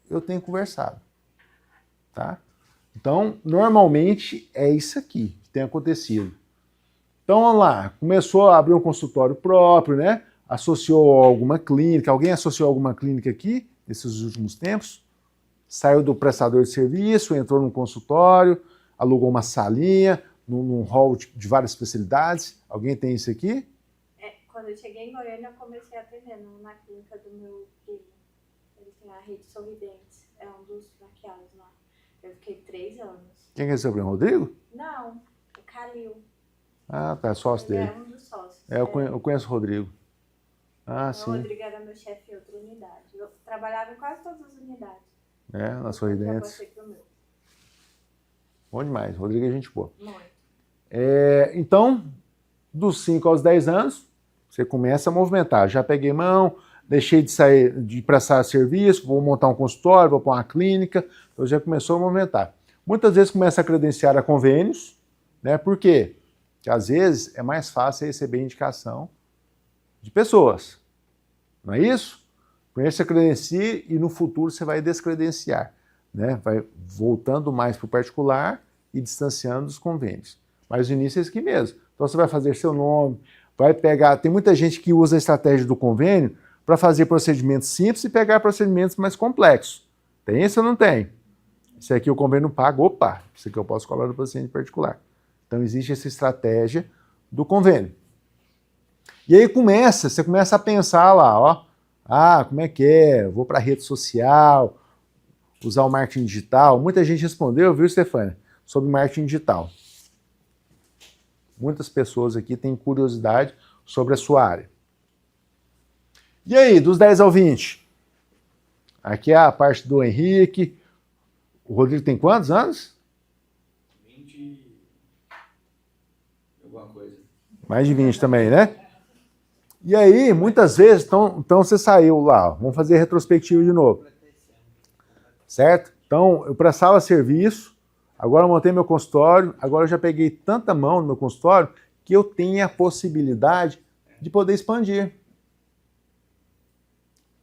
eu tenho conversado. Tá? Então, normalmente, é isso aqui que tem acontecido. Então, vamos lá. Começou a abrir um consultório próprio, né? Associou a alguma clínica. Alguém associou alguma clínica aqui, nesses últimos tempos? Saiu do prestador de serviço, entrou num consultório, alugou uma salinha, num hall de várias especialidades. Alguém tem isso aqui? Quando eu cheguei em Goiânia, eu comecei atendendo na clínica do meu primo. Ele tem a Rede Sorridentes. É um dos franqueados lá. Eu fiquei 3 anos. Quem é seu primo? Rodrigo? Não, o Calil. Ah, tá, sócio Ele dele. é um dos sócios. Eu conheço o Rodrigo. Ah, O sim. Rodrigo era meu chefe em outra unidade. Eu trabalhava em quase todas as unidades. É, na Sorridentes. Eu passei pro meu. Bom demais. Rodrigo é gente boa. Muito. Então, dos 5 aos 10 anos, você começa a movimentar. Já peguei mão, deixei de sair, de prestar serviço, vou montar um consultório, vou pôr uma clínica, então já começou a movimentar. Muitas vezes começa a credenciar a convênios, né? Por quê? Porque às vezes é mais fácil receber indicação de pessoas. Não é isso? Primeiro você credencia e no futuro você vai descredenciar, né? Vai voltando mais para o particular e distanciando dos convênios. Mas o início é isso aqui mesmo. Então você vai fazer seu nome, vai pegar... Tem muita gente que usa a estratégia do convênio para fazer procedimentos simples e pegar procedimentos mais complexos. Tem isso ou não tem? Isso aqui o convênio paga, opa, isso aqui eu posso cobrar do paciente particular. Então existe essa estratégia do convênio. E aí você começa a pensar lá, ó, como é que é? Eu vou para a rede social, usar o marketing digital. Muita gente respondeu, viu, Stefânia, sobre marketing digital. Muitas pessoas aqui têm curiosidade sobre a sua área. E aí, dos 10 ao 20? Aqui é a parte do Henrique. O Rodrigo tem quantos anos? 20 alguma coisa. Mais de 20 também, né? E aí, muitas vezes, então você saiu lá, vamos fazer a retrospectiva de novo. Certo? Então, eu prestava serviço, agora eu montei meu consultório, agora eu já peguei tanta mão no meu consultório que eu tenho a possibilidade de poder expandir.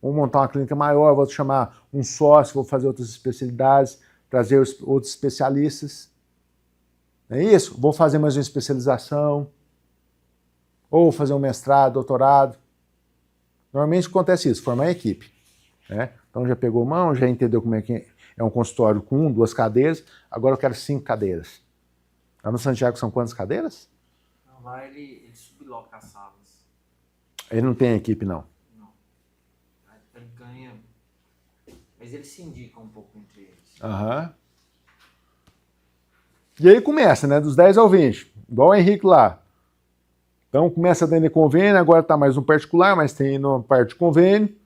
Vou montar uma clínica maior, vou chamar um sócio, vou fazer outras especialidades, trazer outros especialistas. Não é isso? Vou fazer mais uma especialização, ou fazer um mestrado, doutorado. Normalmente acontece isso, formar equipe. Né? Então já pegou mão, já entendeu como é que é um consultório com 1, 2 cadeiras, agora eu quero 5 cadeiras. Lá no Santiago são quantas cadeiras? Não, lá ele subloca as salas. Ele não tem equipe, não. Ele ganha, mas eles se indicam um pouco entre eles. Aham. E aí começa, né? Dos 10 ao 20. Igual o Henrique lá. Então começa dentro de convênio, agora está mais no particular, mas tem na parte de convênio.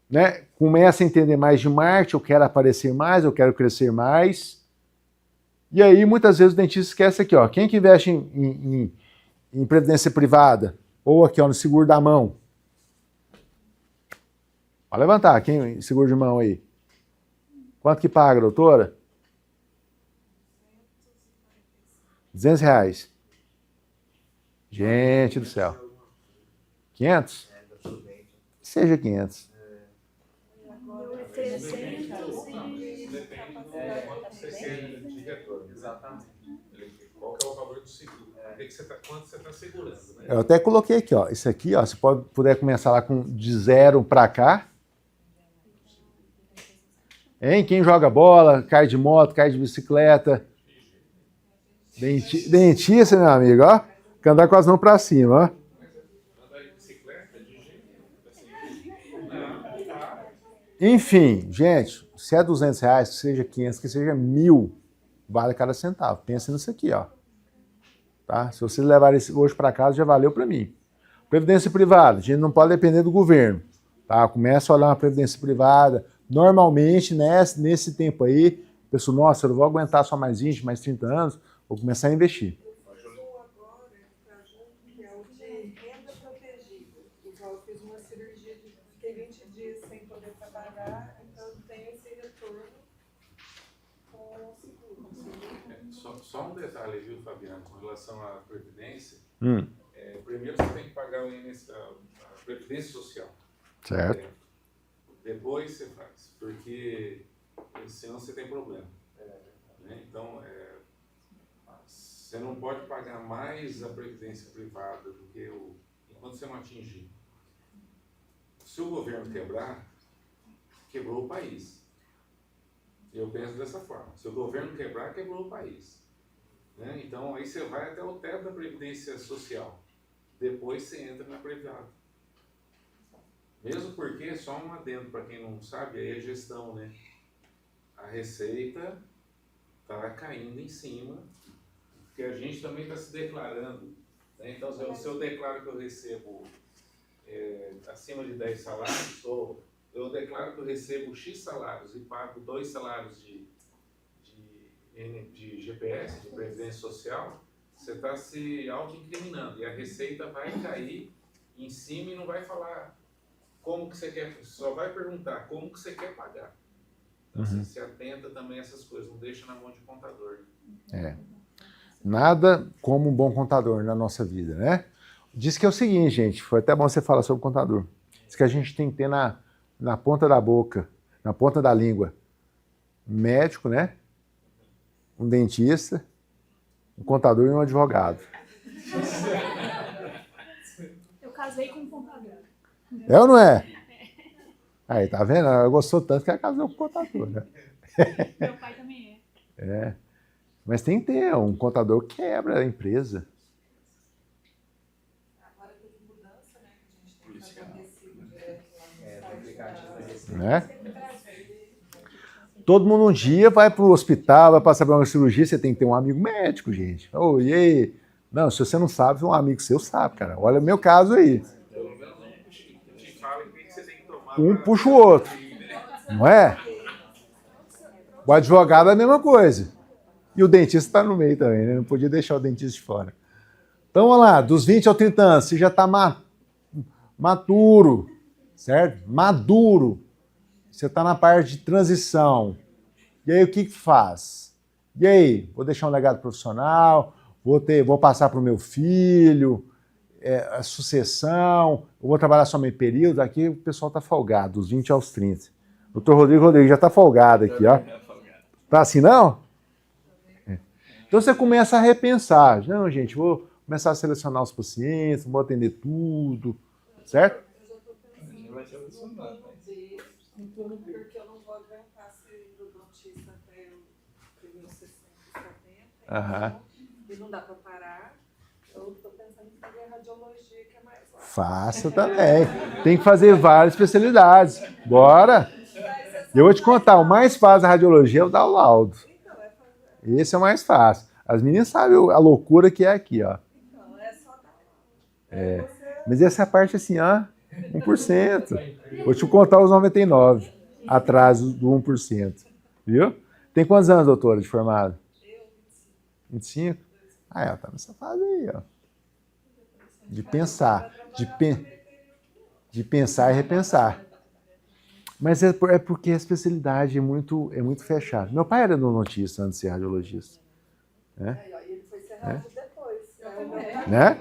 Né? Começa a entender mais de marketing, eu quero aparecer mais, eu quero crescer mais. E aí muitas vezes o dentista esquece aqui, ó. Quem que investe em previdência privada? Ou aqui, ó, no seguro da mão. Pode levantar, quem seguro de mão aí? Quanto que paga, doutora? R$200. Gente do céu. 500? Seja 500. Exatamente. Qual que é o valor do seguro? Quanto você está segurando? Né? Eu até coloquei aqui, ó. Isso aqui, ó, você puder começar lá de 0 para cá. Hein? Quem joga bola, cai de moto, cai de bicicleta. Dentista, meu amigo, ó. Que andar com as mãos para cima, ó. Andar de bicicleta, de jeito. Enfim, gente, se é R$200, que seja 500, que seja 1.000, vale cada centavo. Pensa nisso aqui, ó. Tá? Se vocês levarem isso hoje para casa, já valeu para mim. Previdência privada, a gente não pode depender do governo. Tá? Começa a olhar uma previdência privada. Normalmente, nesse tempo aí, a pessoa, nossa, eu não vou aguentar só mais 20, mais 30 anos, vou começar a investir. Agora entra junto, que é o de renda protegida. Igual eu fiz uma cirurgia, fiquei 20 dias sem poder trabalhar, então tem esse retorno com o seguro. Só um detalhe, viu, Fabiano, com relação à previdência. Hum. Primeiro você tem que pagar a previdência social. Certo. Depois você faz, porque senão você tem problema. Né? Então, você não pode pagar mais a previdência privada do que enquanto você não atingir. Se o governo quebrar, quebrou o país. Eu penso dessa forma. Se o governo quebrar, quebrou o país. Né? Então, aí você vai até o teto da previdência social. Depois você entra na privada. Mesmo porque, só um adendo para quem não sabe, aí é gestão, né? A receita está caindo em cima, porque a gente também está se declarando. Né? Então, se eu declaro que eu recebo acima de 10 salários, ou eu declaro que eu recebo X salários e pago 2 salários de GPS, de Previdência Social, você está se auto-incriminando. E a receita vai cair em cima e não vai falar como que você quer, só vai perguntar como que você quer pagar. Então você se atenta também a essas coisas, não deixa na mão de contador. Nada como um bom contador na nossa vida, né? Diz que é o seguinte, gente, foi até bom você falar sobre o contador. Diz que a gente tem que ter na ponta da boca, na ponta da língua, um médico, né? Um dentista, um contador e um advogado. Eu casei com um contador. É ou não é? Aí, tá vendo? Ela gostou tanto que ela casou com o contador, né? Meu pai também é. É. Mas tem que ter, um contador quebra a empresa. Agora teve mudança, né? Que a gente tem que fazer recibo direto lá no site. Né? Todo mundo um dia vai pro hospital, vai passar por uma cirurgia, você tem que ter um amigo médico, gente. Ô, e aí? Não, se você não sabe, um amigo seu sabe, cara. Olha o meu caso aí. Pelo menos um te fala o que você tem que tomar. Um puxa o outro. Não é? O advogado é a mesma coisa. E o dentista está no meio também, né? Não podia deixar o dentista de fora. Então, vamos lá, dos 20 aos 30 anos, você já está maturo, certo? Maduro. Você está na parte de transição. E aí, o que faz? E aí, vou deixar um legado profissional, vou passar para o meu filho, a sucessão, eu vou trabalhar só meio período. Aqui o pessoal está folgado, dos 20 aos 30. Doutor Rodrigo já está folgado aqui, ó. Tá assim, não? Então você começa a repensar. Não, gente, vou começar a selecionar os pacientes, vou atender tudo, certo? Porque eu não vou aguentar ser endodontista até os meus 60, 70. Aham. E não dá para parar. Eu estou pensando em fazer radiologia, que é mais fácil. Faça também. Tem que fazer várias especialidades. Bora! Eu vou te contar, o mais fácil da radiologia é o dar o laudo. Esse é o mais fácil. As meninas sabem a loucura que é aqui, ó. Então, é só dar. É. Mas essa é a parte assim, ó, 1%. Vou te contar os 99, atrás do 1%. Viu? Tem quantos anos, doutora, de formado? 25? Ah, ela tá nessa fase aí, ó. De pensar. De pensar e repensar. Mas é porque a especialidade é muito fechada. Meu pai era endodontista antes de ser radiologista. Né? Aí ele foi ser rádio depois. Né?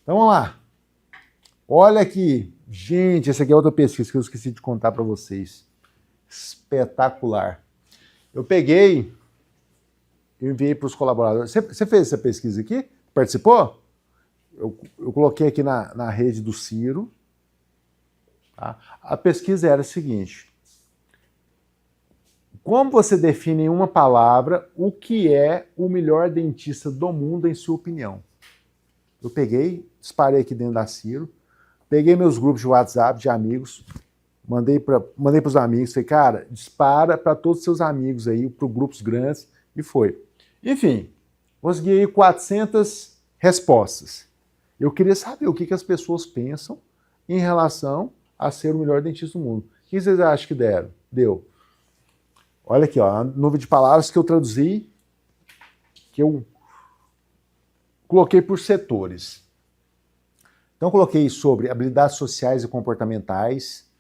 Então vamos lá. Olha aqui. Gente, essa aqui é outra pesquisa que eu esqueci de contar para vocês. Espetacular. Eu peguei, eu enviei para os colaboradores. Você fez essa pesquisa aqui? Participou? Eu coloquei aqui na rede do Ciro. Tá? A pesquisa era a seguinte: como você define em uma palavra o que é o melhor dentista do mundo, em sua opinião? Eu peguei, disparei aqui dentro da Ciro, peguei meus grupos de WhatsApp de amigos, mandei para os amigos, falei, cara, dispara para todos os seus amigos aí, para grupos grandes, e foi. Enfim, consegui aí 400 respostas. Eu queria saber o que as pessoas pensam em relação a ser o melhor dentista do mundo. O que vocês acham que deu? Olha aqui, ó, a nuvem de palavras que eu traduzi, que eu coloquei por setores. Então, coloquei sobre habilidades sociais e comportamentais,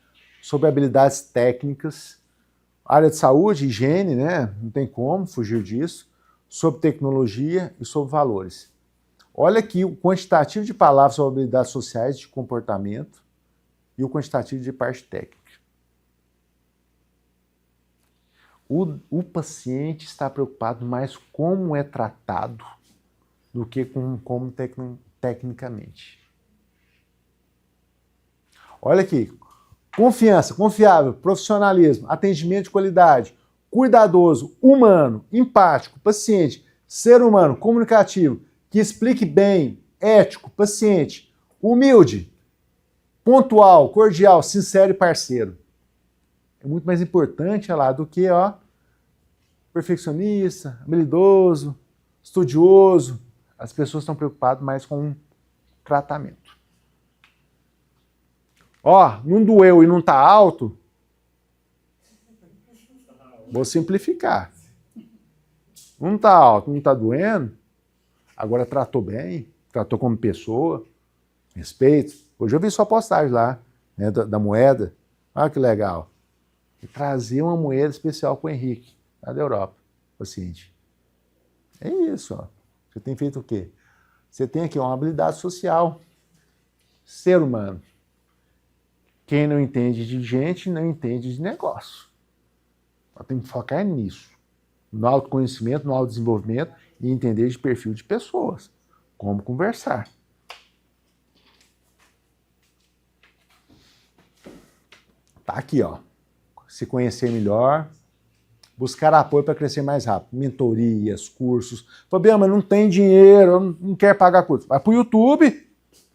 sobre habilidades técnicas, área de saúde, higiene, né? Não tem como fugir disso, sobre tecnologia e sobre valores. Olha aqui o quantitativo de palavras sobre habilidades sociais de comportamento e o quantitativo de parte técnica. O paciente está preocupado mais como é tratado do que como tecnicamente. Olha aqui. Confiança, confiável, profissionalismo, atendimento de qualidade, cuidadoso, humano, empático, paciente, ser humano, comunicativo, que explique bem, ético, paciente, humilde, pontual, cordial, sincero e parceiro. É muito mais importante lá do que perfeccionista, habilidoso, estudioso. As pessoas estão preocupadas mais com o tratamento. Não doeu e não está alto? Vou simplificar. Não está alto, não está doendo? Agora tratou bem, tratou como pessoa, respeito. Hoje eu vi sua postagem lá, né, da moeda. Olha que legal. E trazer uma moeda especial para o Henrique, lá da Europa, paciente. É isso, ó. Você tem feito o quê? Você tem aqui uma habilidade social, ser humano. Quem não entende de gente, não entende de negócio. Nós temos que focar nisso. No autoconhecimento, no autodesenvolvimento e entender de perfil de pessoas. Como conversar. Tá aqui, ó. Se conhecer melhor, buscar apoio para crescer mais rápido. Mentorias, cursos. Fabiano, mas não tem dinheiro, eu não quero pagar curso. Vai pro YouTube,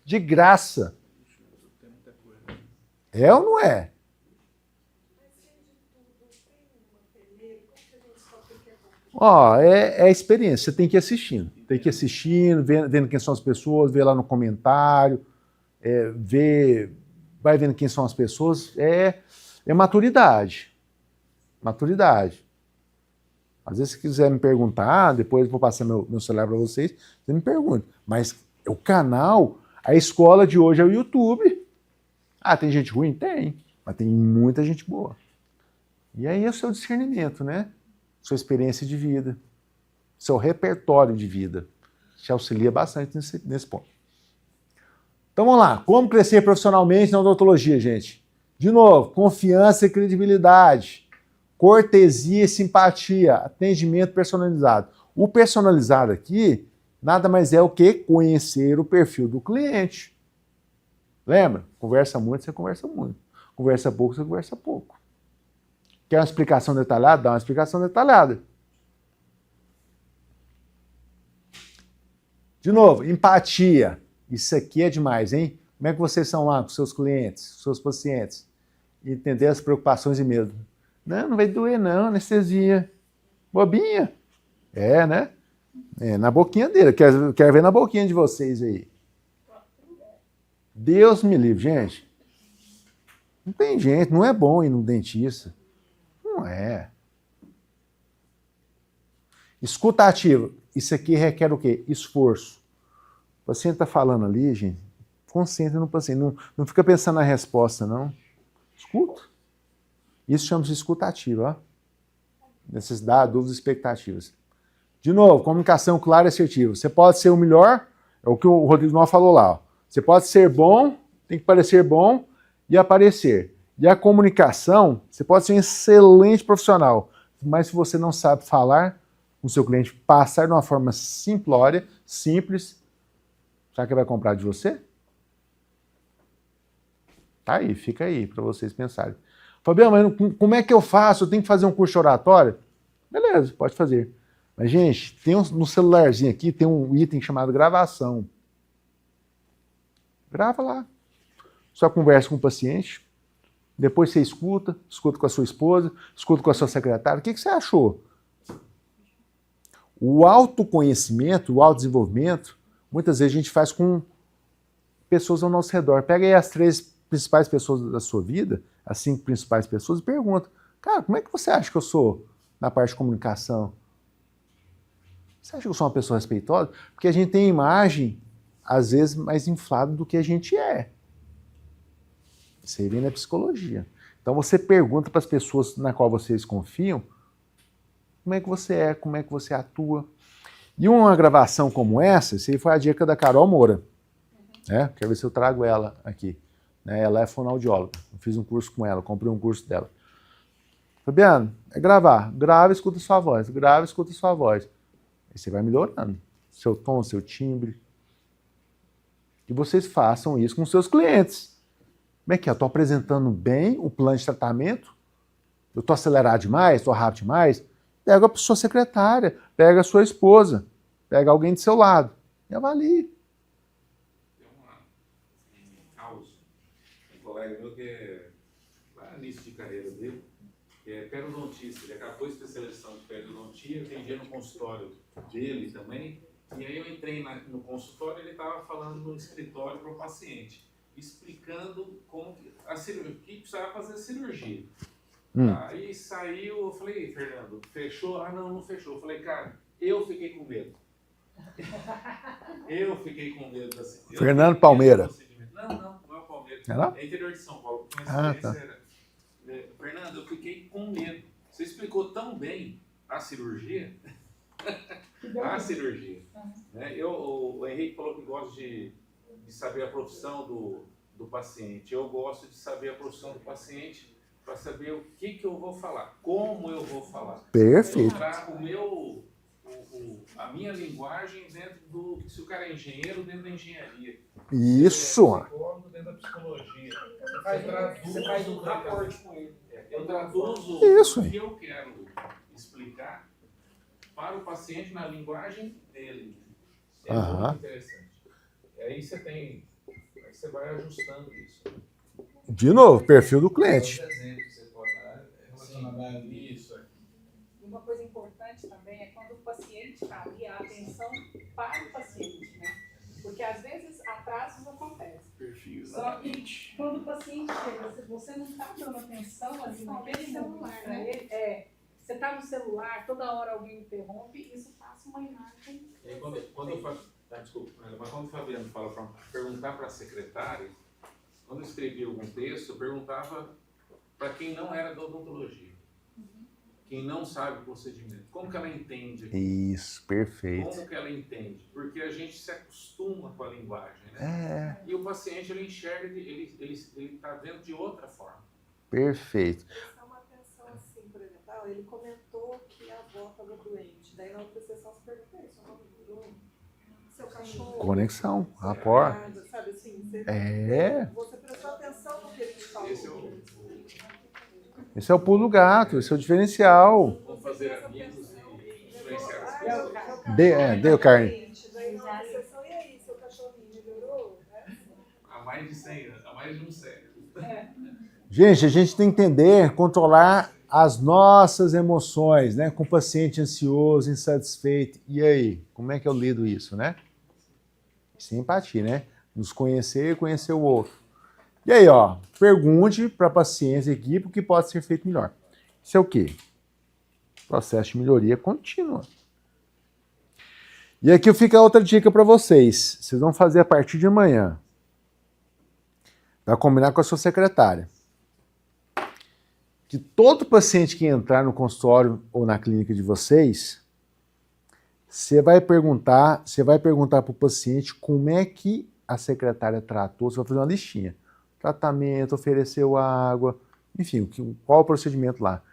de graça. É ou não é? Ó, é experiência, você tem que ir assistindo. Tem que ir assistindo, vendo quem são as pessoas, ver lá no comentário, vai vendo quem são as pessoas. É maturidade. Maturidade. Às vezes, se quiser me perguntar, depois eu vou passar meu celular para vocês, você me pergunta. Mas o canal, a escola de hoje é o YouTube. Ah, tem gente ruim? Tem. Mas tem muita gente boa. E aí é o seu discernimento, né? Sua experiência de vida, seu repertório de vida. Te auxilia bastante nesse ponto. Então vamos lá. Como crescer profissionalmente na odontologia, gente? De novo, confiança e credibilidade, cortesia e simpatia, atendimento personalizado. O personalizado aqui nada mais é o que? Conhecer o perfil do cliente. Lembra? Conversa muito, você conversa muito. Conversa pouco, você conversa pouco. Quer uma explicação detalhada? Dá uma explicação detalhada. De novo, empatia. Isso aqui é demais, hein? Como é que vocês são lá com seus clientes, seus pacientes? Entender as preocupações e medo. Não vai doer não, anestesia. Bobinha. Né? Na boquinha dele. Quero ver na boquinha de vocês aí. Deus me livre, gente. Não tem gente, não é bom ir no dentista. Não é. Escuta ativa. Isso aqui requer o quê? Esforço. O paciente está falando ali, gente, concentre no paciente. Não fica pensando na resposta, não. Escuta. Isso chama-se escuta ativa. Ó. Necessidade, dúvidas e expectativas. De novo, comunicação clara e assertiva. Você pode ser o melhor, é o que o Rodrigo Noel falou lá. Ó. Você pode ser bom, tem que parecer bom e aparecer. E a comunicação, você pode ser um excelente profissional, mas se você não sabe falar com o seu cliente, passar de uma forma simplória, simples, será que ele vai comprar de você? Tá aí, fica aí para vocês pensarem. Fabiano, mas como é que eu faço? Eu tenho que fazer um curso oratório? Beleza, pode fazer. Mas, gente, no celularzinho aqui tem um item chamado gravação. Grava lá. Só conversa com o paciente. Depois você escuta com a sua esposa, escuta com a sua secretária. O que você achou? O autoconhecimento, o autodesenvolvimento, muitas vezes a gente faz com pessoas ao nosso redor. Pega aí as 3 principais pessoas da sua vida, as 5 principais pessoas, e pergunta, cara, como é que você acha que eu sou na parte de comunicação? Você acha que eu sou uma pessoa respeitosa? Porque a gente tem imagem, às vezes, mais inflada do que a gente é. Isso aí vem na psicologia. Então você pergunta para as pessoas na qual vocês confiam como é que você é, como é que você atua. E uma gravação como essa, isso aí foi a dica da Carol Moura. Quero ver se eu trago ela aqui. Ela é fonoaudióloga. Eu fiz um curso com ela, comprei um curso dela. Fabiano, é gravar. Grava e escuta sua voz. Grava e escuta sua voz. Aí você vai melhorando. Seu tom, seu timbre. E vocês façam isso com seus clientes. Como é que é? Eu estou apresentando bem o plano de tratamento? Eu estou acelerado demais? Estou rápido demais? Pega a sua secretária, pega a sua esposa, pega alguém do seu lado e avalie. Tem um caos. Um colega meu que é lá início de carreira dele, que é periodontista. Ele acabou a especialização de periodontia, atendia no consultório dele também. E aí eu entrei no consultório e ele estava falando no escritório para o paciente, explicando como que precisava fazer a cirurgia. Aí saiu, eu falei, Fernando, fechou? Ah, não fechou. Eu falei, cara, eu fiquei com medo. Eu fiquei com medo assim. Fernando Palmeira. Não é o Palmeira. É interior de São Paulo. Tá. Fernando, eu fiquei com medo. Você explicou tão bem a cirurgia. A cirurgia. O Henrique falou que gosta de saber a profissão do paciente. Eu gosto de saber a profissão do paciente para saber o que eu vou falar, como eu vou falar. Perfeito. Entrar a minha linguagem dentro se o cara é engenheiro, dentro da engenharia. Isso. Psicólogo dentro da psicologia. Você faz um rapport com ele. Eu traduzo Isso, o que eu quero explicar para o paciente na linguagem dele. É muito interessante. E aí você vai ajustando isso. De novo, perfil do cliente. Você pode dar relacionado a isso. Uma coisa importante também é quando o paciente está ali, a atenção para o paciente, né? Porque às vezes atrasos acontecem. Só que quando o paciente chega, se você não está dando atenção ali naquele celular, né? Você está no celular, toda hora alguém interrompe, isso passa uma imagem. E aí, quando o Fabiano fala para perguntar para a secretária, quando eu escrevi algum texto, eu perguntava para quem não era da odontologia. Quem não sabe o procedimento. Como que ela entende? Isso, perfeito. Como que ela entende? Porque a gente se acostuma com a linguagem, né? E o paciente, ele enxerga, ele está vendo de outra forma. Perfeito. Prestar uma atenção assim, por exemplo, ele comentou que a avó estava doente. Daí na outra sessão você pergunta isso, seu nome mudou? Seu cachorro? Conexão, rapport. Sabe assim, você prestou atenção no que ele te falou. Esse é o pulo do gato, esse é o diferencial. Vou fazer amigos e influenciar as pessoas. Deu carne. Daí na outra sessão, e aí, seu cachorrinho melhorou? Há mais de 100 anos, há mais de um século. Gente, a gente tem que entender, controlar as nossas emoções, né? Com o paciente ansioso, insatisfeito. E aí, como é que eu lido isso, né? Sem empatia, né? Nos conhecer e conhecer o outro. E aí, ó, pergunte para a paciência e equipe o que pode ser feito melhor. Isso é o quê? Processo de melhoria contínua. E aqui fica outra dica para vocês. Vocês vão fazer a partir de amanhã. Vai combinar com a sua secretária. Que todo paciente que entrar no consultório ou na clínica de vocês, você vai perguntar para o paciente como é que a secretária tratou, você vai fazer uma listinha. Tratamento, ofereceu água, enfim, qual o procedimento lá.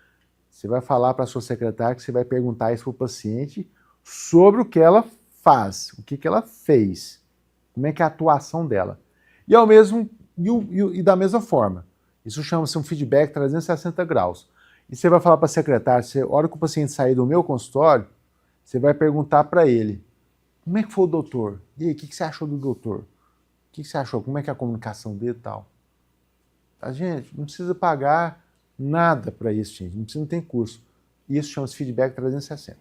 Você vai falar para a sua secretária que você vai perguntar isso para o paciente sobre o que ela faz, o que ela fez, como é que é a atuação dela. E da mesma forma, isso chama-se um feedback 360 graus. E você vai falar para a secretária, a hora que o paciente sair do meu consultório, você vai perguntar para ele, como é que foi o doutor? E aí, o que você achou do doutor? O que você achou? Como é que é a comunicação dele e tal? Tá, gente? Não precisa pagar nada para isso, gente. Não tem curso. Isso chama-se feedback 360.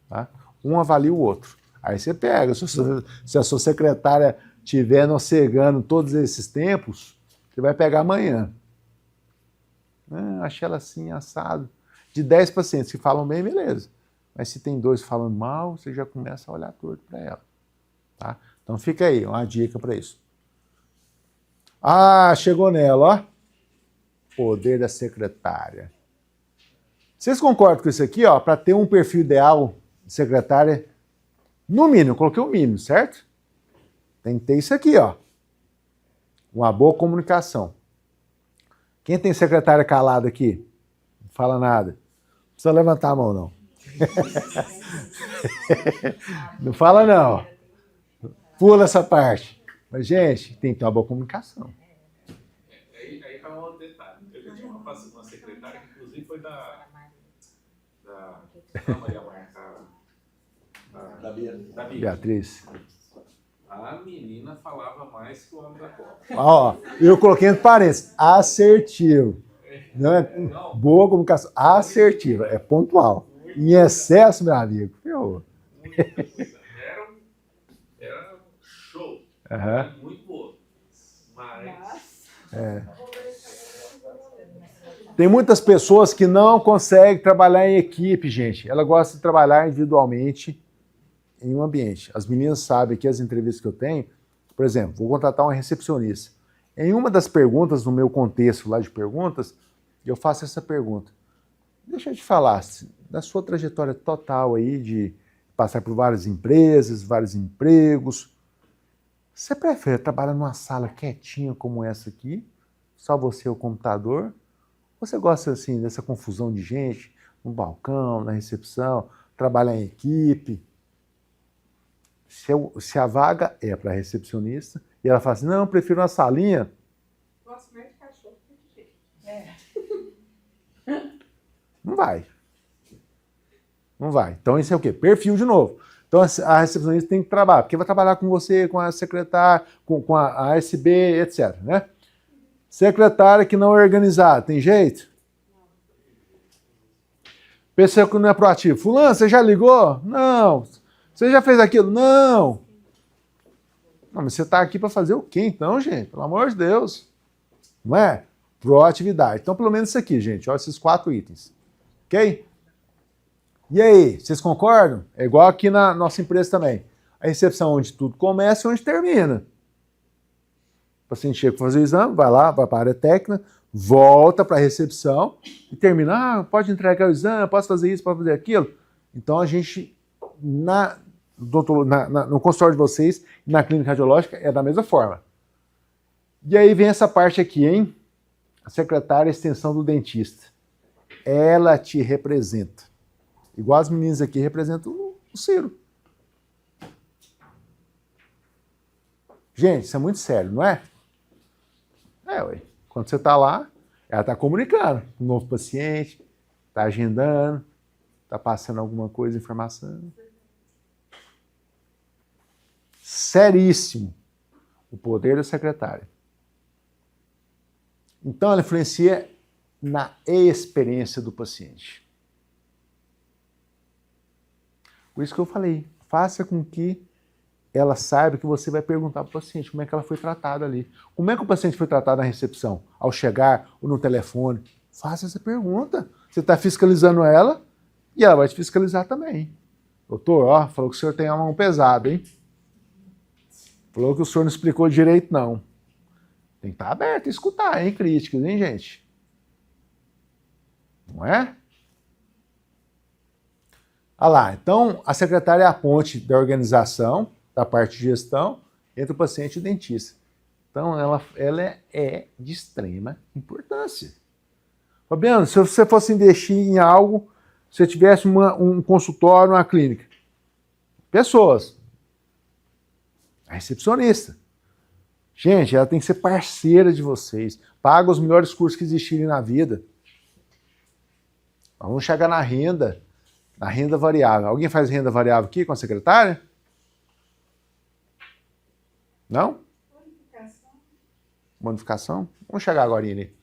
Tá? Um avalia o outro. Aí você pega. Se a sua secretária estiver nocegando todos esses tempos, você vai pegar amanhã. Achei ela assim, assado. De 10 pacientes que falam bem, beleza. Mas se tem 2 falando mal, você já começa a olhar torto para ela. Tá? Então fica aí, uma dica para isso. Chegou nela, ó. Poder da secretária. Vocês concordam com isso aqui, ó? Para ter um perfil ideal de secretária, no mínimo, coloquei o mínimo, certo? Tem que ter isso aqui, ó. Uma boa comunicação. Quem tem secretária calada aqui? Não fala nada. Não precisa levantar a mão, não. Não fala, não. Pula essa parte. Mas, gente, tem que ter uma boa comunicação. Aí tá um outro detalhe. Eu já tinha uma secretária que, inclusive, foi da Maria Marta. Da Beatriz. A menina falava mais que o homem da Copa. Ó, eu coloquei entre parênteses. Assertivo. Não é boa comunicação. Assertiva. É pontual. Em excesso, meu amigo. Ferrou. Era show. Uhum. Muito boa. Mas... Tem muitas pessoas que não conseguem trabalhar em equipe, gente. Ela gosta de trabalhar individualmente em um ambiente. As meninas sabem que as entrevistas que eu tenho, por exemplo, vou contratar uma recepcionista. Em uma das perguntas, no meu contexto lá de perguntas, eu faço essa pergunta. Deixa eu te falar, da sua trajetória total aí de passar por várias empresas, vários empregos, você prefere trabalhar numa sala quietinha como essa aqui, só você e o computador? Ou você gosta assim dessa confusão de gente, no balcão, na recepção, trabalhar em equipe? Se a vaga é para recepcionista, E ela fala assim, não, eu prefiro uma salinha. Gosto mais de cachorro que de gente. Não vai. Não vai. Então isso é o quê? Perfil de novo. Então a recepcionista tem que trabalhar, porque vai trabalhar com você, com a secretária, com a ASB, etc. Né? Secretária que não é organizada, tem jeito? Pessoa que não é proativo. Fulano, você já ligou? Não. Você já fez aquilo? Não. Não, mas você está aqui para fazer o quê então, gente? Pelo amor de Deus. Não é? Proatividade. Então, pelo menos isso aqui, gente. Olha esses 4 itens. Ok? E aí, vocês concordam? É igual aqui na nossa empresa também. A recepção onde tudo começa e onde termina. O paciente chega para fazer o exame, vai lá, vai para a área técnica, volta para a recepção e termina. Ah, pode entregar o exame, posso fazer isso, posso fazer aquilo. Então, a gente, no consultório de vocês, na clínica radiológica, é da mesma forma. E aí vem essa parte aqui, hein? A secretária extensão do dentista. Ela te representa. Igual as meninas aqui representam o Ciro. Gente, isso é muito sério, não é? Ué. Quando você está lá, ela está comunicando com um novo paciente, está agendando, está passando alguma coisa, informação. Seríssimo o poder da secretária. Então, ela influencia na experiência do paciente. Por isso que eu falei, faça com que ela saiba que você vai perguntar para o paciente como é que ela foi tratada ali. Como é que o paciente foi tratado na recepção? Ao chegar ou no telefone? Faça essa pergunta. Você está fiscalizando ela e ela vai te fiscalizar também. Doutor, ó, falou que o senhor tem a mão pesada, hein? Falou que o senhor não explicou direito, não. Tem que estar aberto a escutar, hein? Críticas, hein, gente? Não é? Olha lá, então a secretária é a ponte da organização, da parte de gestão, entre o paciente e o dentista. Então ela é de extrema importância. Fabiano, se você fosse investir em algo, se você tivesse um consultório, uma clínica, pessoas, a recepcionista. Gente, ela tem que ser parceira de vocês. Paga os melhores cursos que existirem na vida. Vamos chegar na renda variável. Alguém faz renda variável aqui com a secretária? Não? Bonificação? Vamos chegar agora ali.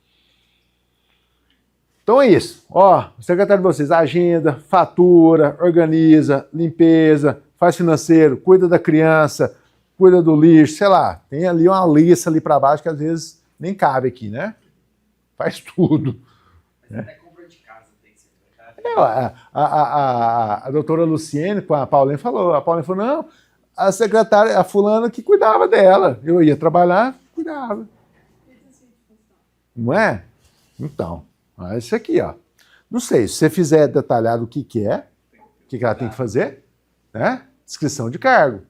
Então é isso. Ó, o secretário de vocês, agenda, fatura, organiza, limpeza, faz financeiro, cuida da criança, cuida do lixo, sei lá. Tem ali uma lista ali para baixo que às vezes nem cabe aqui, né? Faz tudo. Né? A doutora Luciene, com a Paulinha, falou. A Paulinha falou, não, a secretária, a fulana que cuidava dela. Eu ia trabalhar, cuidava. Não é? Então, é isso aqui, ó. Não sei, se você fizer detalhado o que é, o que ela tem que fazer, né? Descrição de cargo.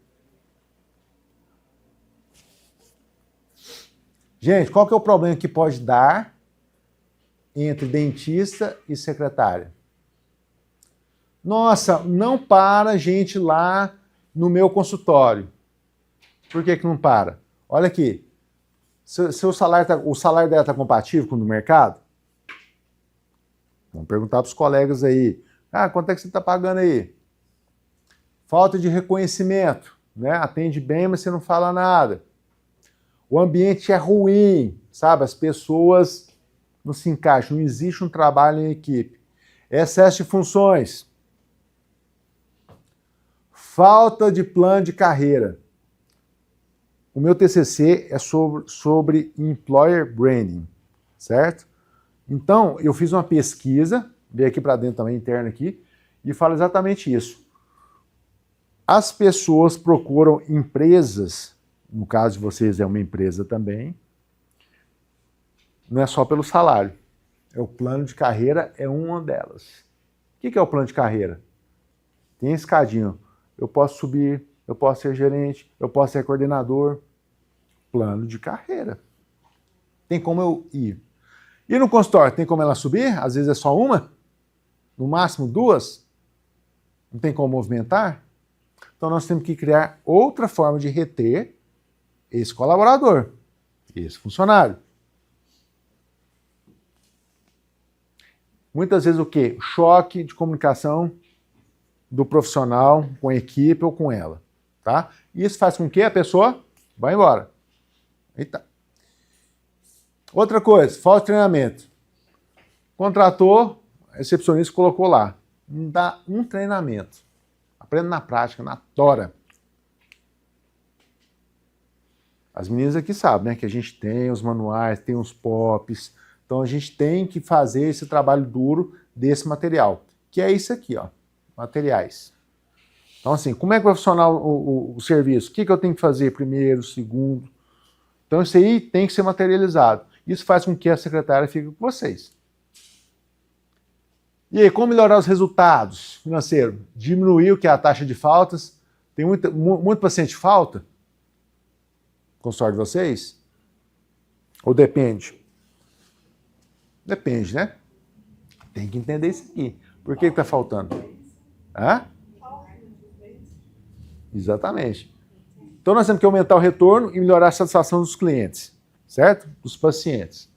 Gente, qual que é o problema que pode dar entre dentista e secretária? Nossa, não para gente lá no meu consultório. Por que não para? Olha aqui, o salário dela está compatível com o do mercado? Vamos perguntar para os colegas aí. Ah, quanto é que você está pagando aí? Falta de reconhecimento, né? Atende bem, mas você não fala nada. O ambiente é ruim, sabe? As pessoas não se encaixam, não existe um trabalho em equipe. Excesso de funções. Falta de plano de carreira. O meu TCC é sobre employer branding, certo? Então, eu fiz uma pesquisa, veio aqui para dentro também, interna aqui, e fala exatamente isso. As pessoas procuram empresas, no caso de vocês é uma empresa também, não é só pelo salário. O plano de carreira é uma delas. O que é o plano de carreira? Tem escadinho. Eu posso subir, eu posso ser gerente, eu posso ser coordenador. Plano de carreira. Tem como eu ir. E no consultório, tem como ela subir? Às vezes é só uma? No máximo 2? Não tem como movimentar? Então nós temos que criar outra forma de reter esse colaborador, esse funcionário. Muitas vezes o quê? Choque de comunicação do profissional com a equipe ou com ela. Tá? Isso faz com que a pessoa vá embora. Eita. Outra coisa, falta de treinamento. Contratou, recepcionista colocou lá. Não dá um treinamento. Aprenda na prática, na tora. As meninas aqui sabem, né? Que a gente tem os manuais, tem os POPs. Então a gente tem que fazer esse trabalho duro desse material. Que é isso aqui, ó. Materiais. Então assim, como é que vai funcionar o serviço? O que eu tenho que fazer primeiro, segundo? Então isso aí tem que ser materializado. Isso faz com que a secretária fique com vocês. E aí, como melhorar os resultados financeiros? Diminuir o que é a taxa de faltas. Tem muito paciente falta? Consultório de vocês? Ou depende? Depende, né? Tem que entender isso aqui. Por que está faltando? Hã? Exatamente. Então nós temos que aumentar o retorno e melhorar a satisfação dos clientes, certo? Dos pacientes.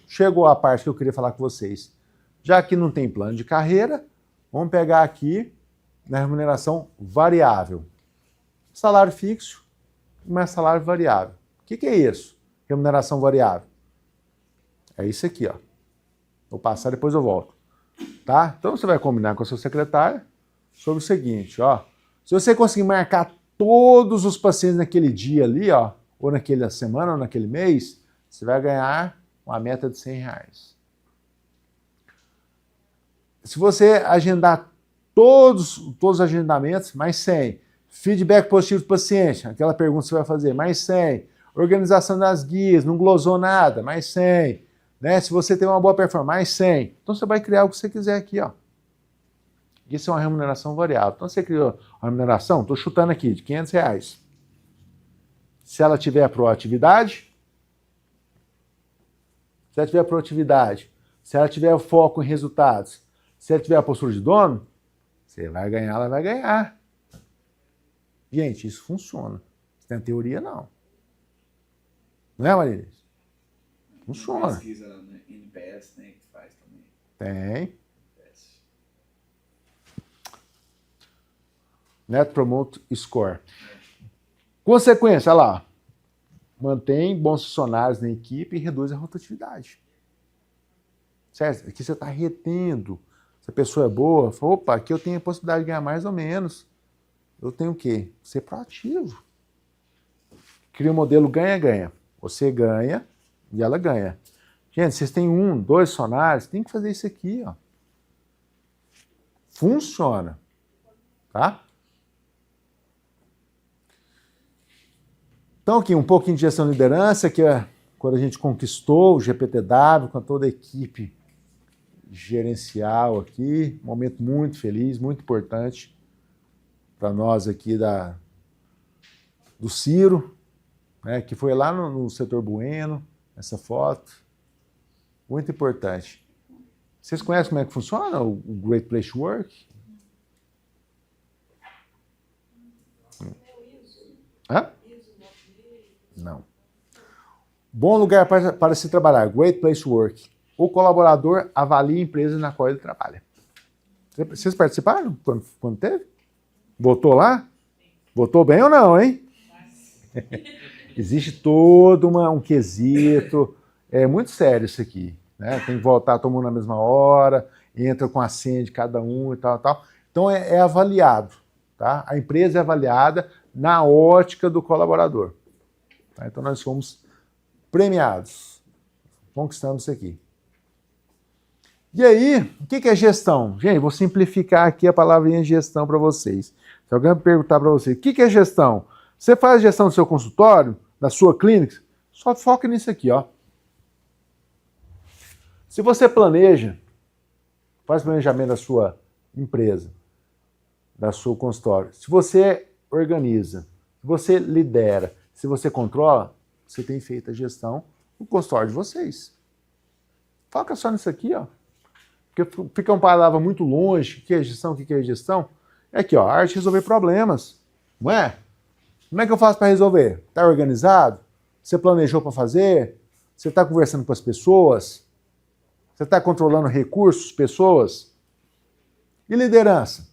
Chegou a parte que eu queria falar com vocês. Já que não tem plano de carreira, vamos pegar aqui na remuneração variável. Salário fixo, mas salário variável. O que é isso? Remuneração variável. É isso aqui, ó. Vou passar, depois eu volto. Tá? Então você vai combinar com a sua secretária sobre o seguinte, ó. Se você conseguir marcar todos os pacientes naquele dia ali, ó, ou naquela semana, ou naquele mês, você vai ganhar uma meta de R$100. Se você agendar todos os agendamentos, mais 100. Feedback positivo do paciente, aquela pergunta que você vai fazer, mais 100. Organização das guias, não glosou nada, mais 100. Né? Se você tem uma boa performance, mais 100. Então você vai criar o que você quiser aqui, ó. Isso é uma remuneração variável. Então você criou uma remuneração, estou chutando aqui, de R$500. Se ela tiver proatividade, se ela tiver foco em resultados, se ela tiver a postura de dono, você vai ganhar, ela vai ganhar. Gente, isso funciona. Isso tem teoria, não. Não é, Maria? Funciona. Pesquisa lá no NPS, né, que faz também. Tem. Net Promote Score. Consequência, olha lá. Mantém bons funcionários na equipe e reduz a rotatividade. Certo? Aqui você está retendo. Se a pessoa é boa, fala, opa, aqui eu tenho a possibilidade de ganhar mais ou menos. Eu tenho o quê? Ser proativo. Cria um modelo ganha-ganha. Você ganha e ela ganha. Gente, vocês têm 1, 2 funcionários, tem que fazer isso aqui, ó. Funciona. Tá? Então, aqui, um pouquinho de gestão de liderança, que é quando a gente conquistou o GPTW, com toda a equipe gerencial aqui, um momento muito feliz, muito importante para nós aqui do Ciro, né, que foi lá no setor Bueno, essa foto, muito importante. Vocês conhecem como é que funciona o Great Place to Work? Hã? Não. Bom lugar para se trabalhar, Great Place to Work. O colaborador avalia a empresa na qual ele trabalha. Vocês participaram quando teve? Votou lá? Votou bem ou não, hein? Existe todo um quesito. É muito sério isso aqui. Né? Tem que votar todo mundo na mesma hora, entra com a senha de cada um e tal, tal. Então é avaliado. Tá? A empresa é avaliada na ótica do colaborador. Tá? Então nós fomos premiados. Conquistamos isso aqui. E aí, o que é gestão? Gente, vou simplificar aqui a palavrinha gestão para vocês. Se alguém perguntar para você, o que é gestão? Você faz gestão do seu consultório, da sua clínica? Só foca nisso aqui, ó. Se você planeja, faz planejamento da sua empresa, da sua consultório. Se você organiza, se você lidera, se você controla, você tem feito a gestão do consultório de vocês. Foca só nisso aqui, ó. Porque fica uma palavra muito longe. O que é gestão? O que é gestão? É aqui, ó, arte de resolver problemas. Não é? Como é que eu faço para resolver? Está organizado? Você planejou para fazer? Você está conversando com as pessoas? Você está controlando recursos, pessoas? E liderança?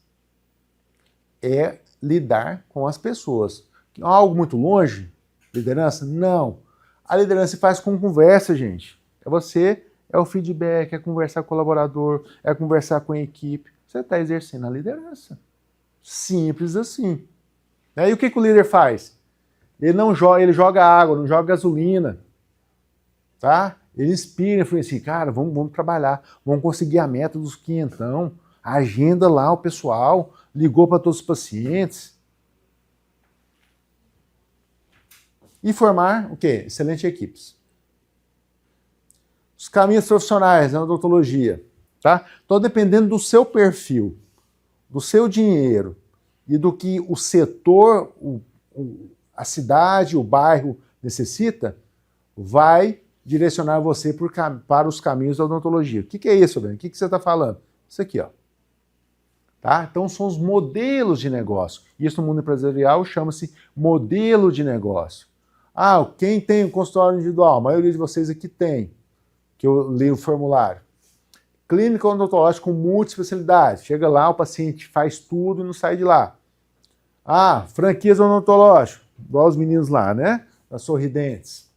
É lidar com as pessoas. Algo muito longe? Liderança? Não. A liderança se faz com conversa, gente. É o feedback, é conversar com o colaborador, é conversar com a equipe. Você está exercendo a liderança. Simples assim. E o que o líder faz? Ele joga água, não joga gasolina. Tá? Ele inspira, influencia, cara, vamos trabalhar, vamos conseguir a meta dos quinhentão, agenda lá o pessoal, ligou para todos os pacientes. E formar o quê? Excelentes equipes. Os caminhos profissionais na odontologia, tá? Então, dependendo do seu perfil, do seu dinheiro e do que o setor, a cidade, o bairro necessita, vai direcionar você para os caminhos da odontologia. O que é isso, Dani? O que você está falando? Isso aqui, ó. Tá? Então, são os modelos de negócio. Isso no mundo empresarial chama-se modelo de negócio. Ah, quem tem um consultório individual? A maioria de vocês aqui tem, que eu li o formulário. Clínica odontológica com multiespecialidade. Chega lá, o paciente faz tudo e não sai de lá. Ah, franquias odontológicas, igual os meninos lá, né? Das Sorridentes.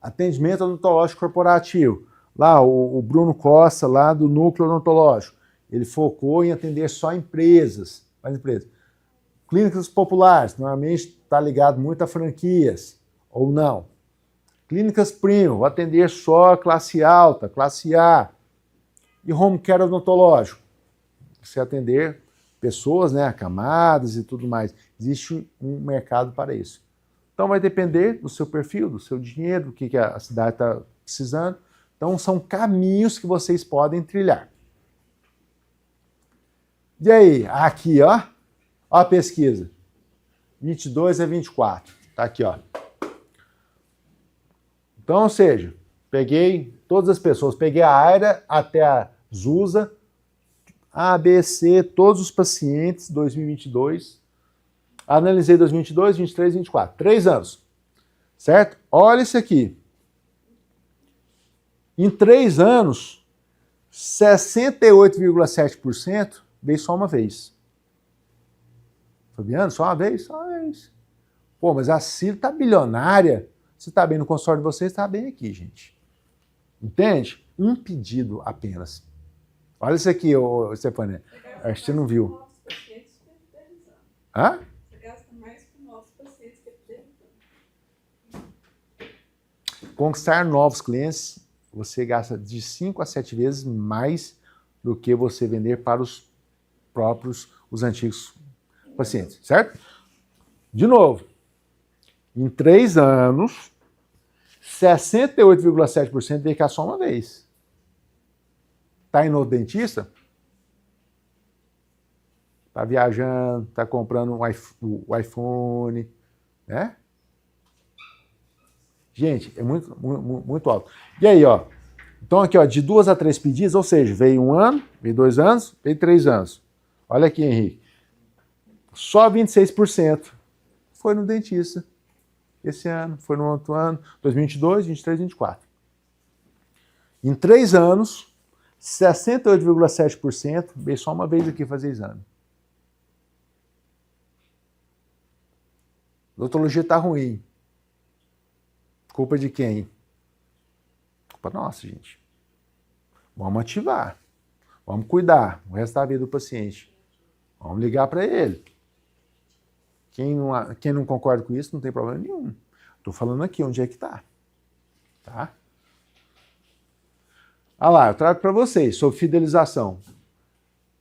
Atendimento odontológico corporativo. Lá, o Bruno Costa, lá do Núcleo Odontológico, ele focou em atender só empresas. Clínicas populares, normalmente está ligado muito a franquias, ou não. Clínicas premium, vou atender só classe alta, classe A. E home care odontológico, você atender pessoas, né, acamadas e tudo mais. Existe um mercado para isso. Então vai depender do seu perfil, do seu dinheiro, do que a cidade está precisando. Então são caminhos que vocês podem trilhar. E aí, aqui, ó a pesquisa. 22 a 24. Tá aqui, ó. Então, ou seja, peguei todas as pessoas, peguei a AIRA até a ZUSA, A, B, C, todos os pacientes, 2022. Analisei 2022, 23, 24. 3 anos. Certo? Olha isso aqui. Em 3 anos, 68,7% veio só uma vez. Fabiano, só uma vez? Só uma vez. Pô, mas a Ciro tá bilionária. Se tá bem no consórcio de vocês, tá bem aqui, gente. Entende? Um pedido apenas. Olha isso aqui, Stefania. Acho que você não viu. Hã? Você gasta mais com nossos pacientes que fidelizando. Conquistar novos clientes, você gasta de 5 a 7 vezes mais do que você vender para os antigos pacientes, certo? De novo, em 3 anos, 68,7% veio cá só uma vez. Está indo no dentista? Está viajando, está comprando o iPhone, né? Gente, é muito alto. E aí, ó, então aqui, ó, de 2 a 3 pedidos, ou seja, veio 1 ano, veio 2 anos, veio 3 anos. Olha aqui, Henrique. Só 26% foi no dentista esse ano, foi no outro ano, 2022, 23, 24. Em 3 anos, 68,7% veio só uma vez aqui fazer exame. A odontologia está ruim. Culpa de quem? Culpa nossa, gente. Vamos ativar. Vamos cuidar o resto da vida do paciente. Vamos ligar para ele. Quem não concorda com isso não tem problema nenhum. Estou falando aqui onde é que está. Tá? Ah lá, eu trago para vocês sobre fidelização.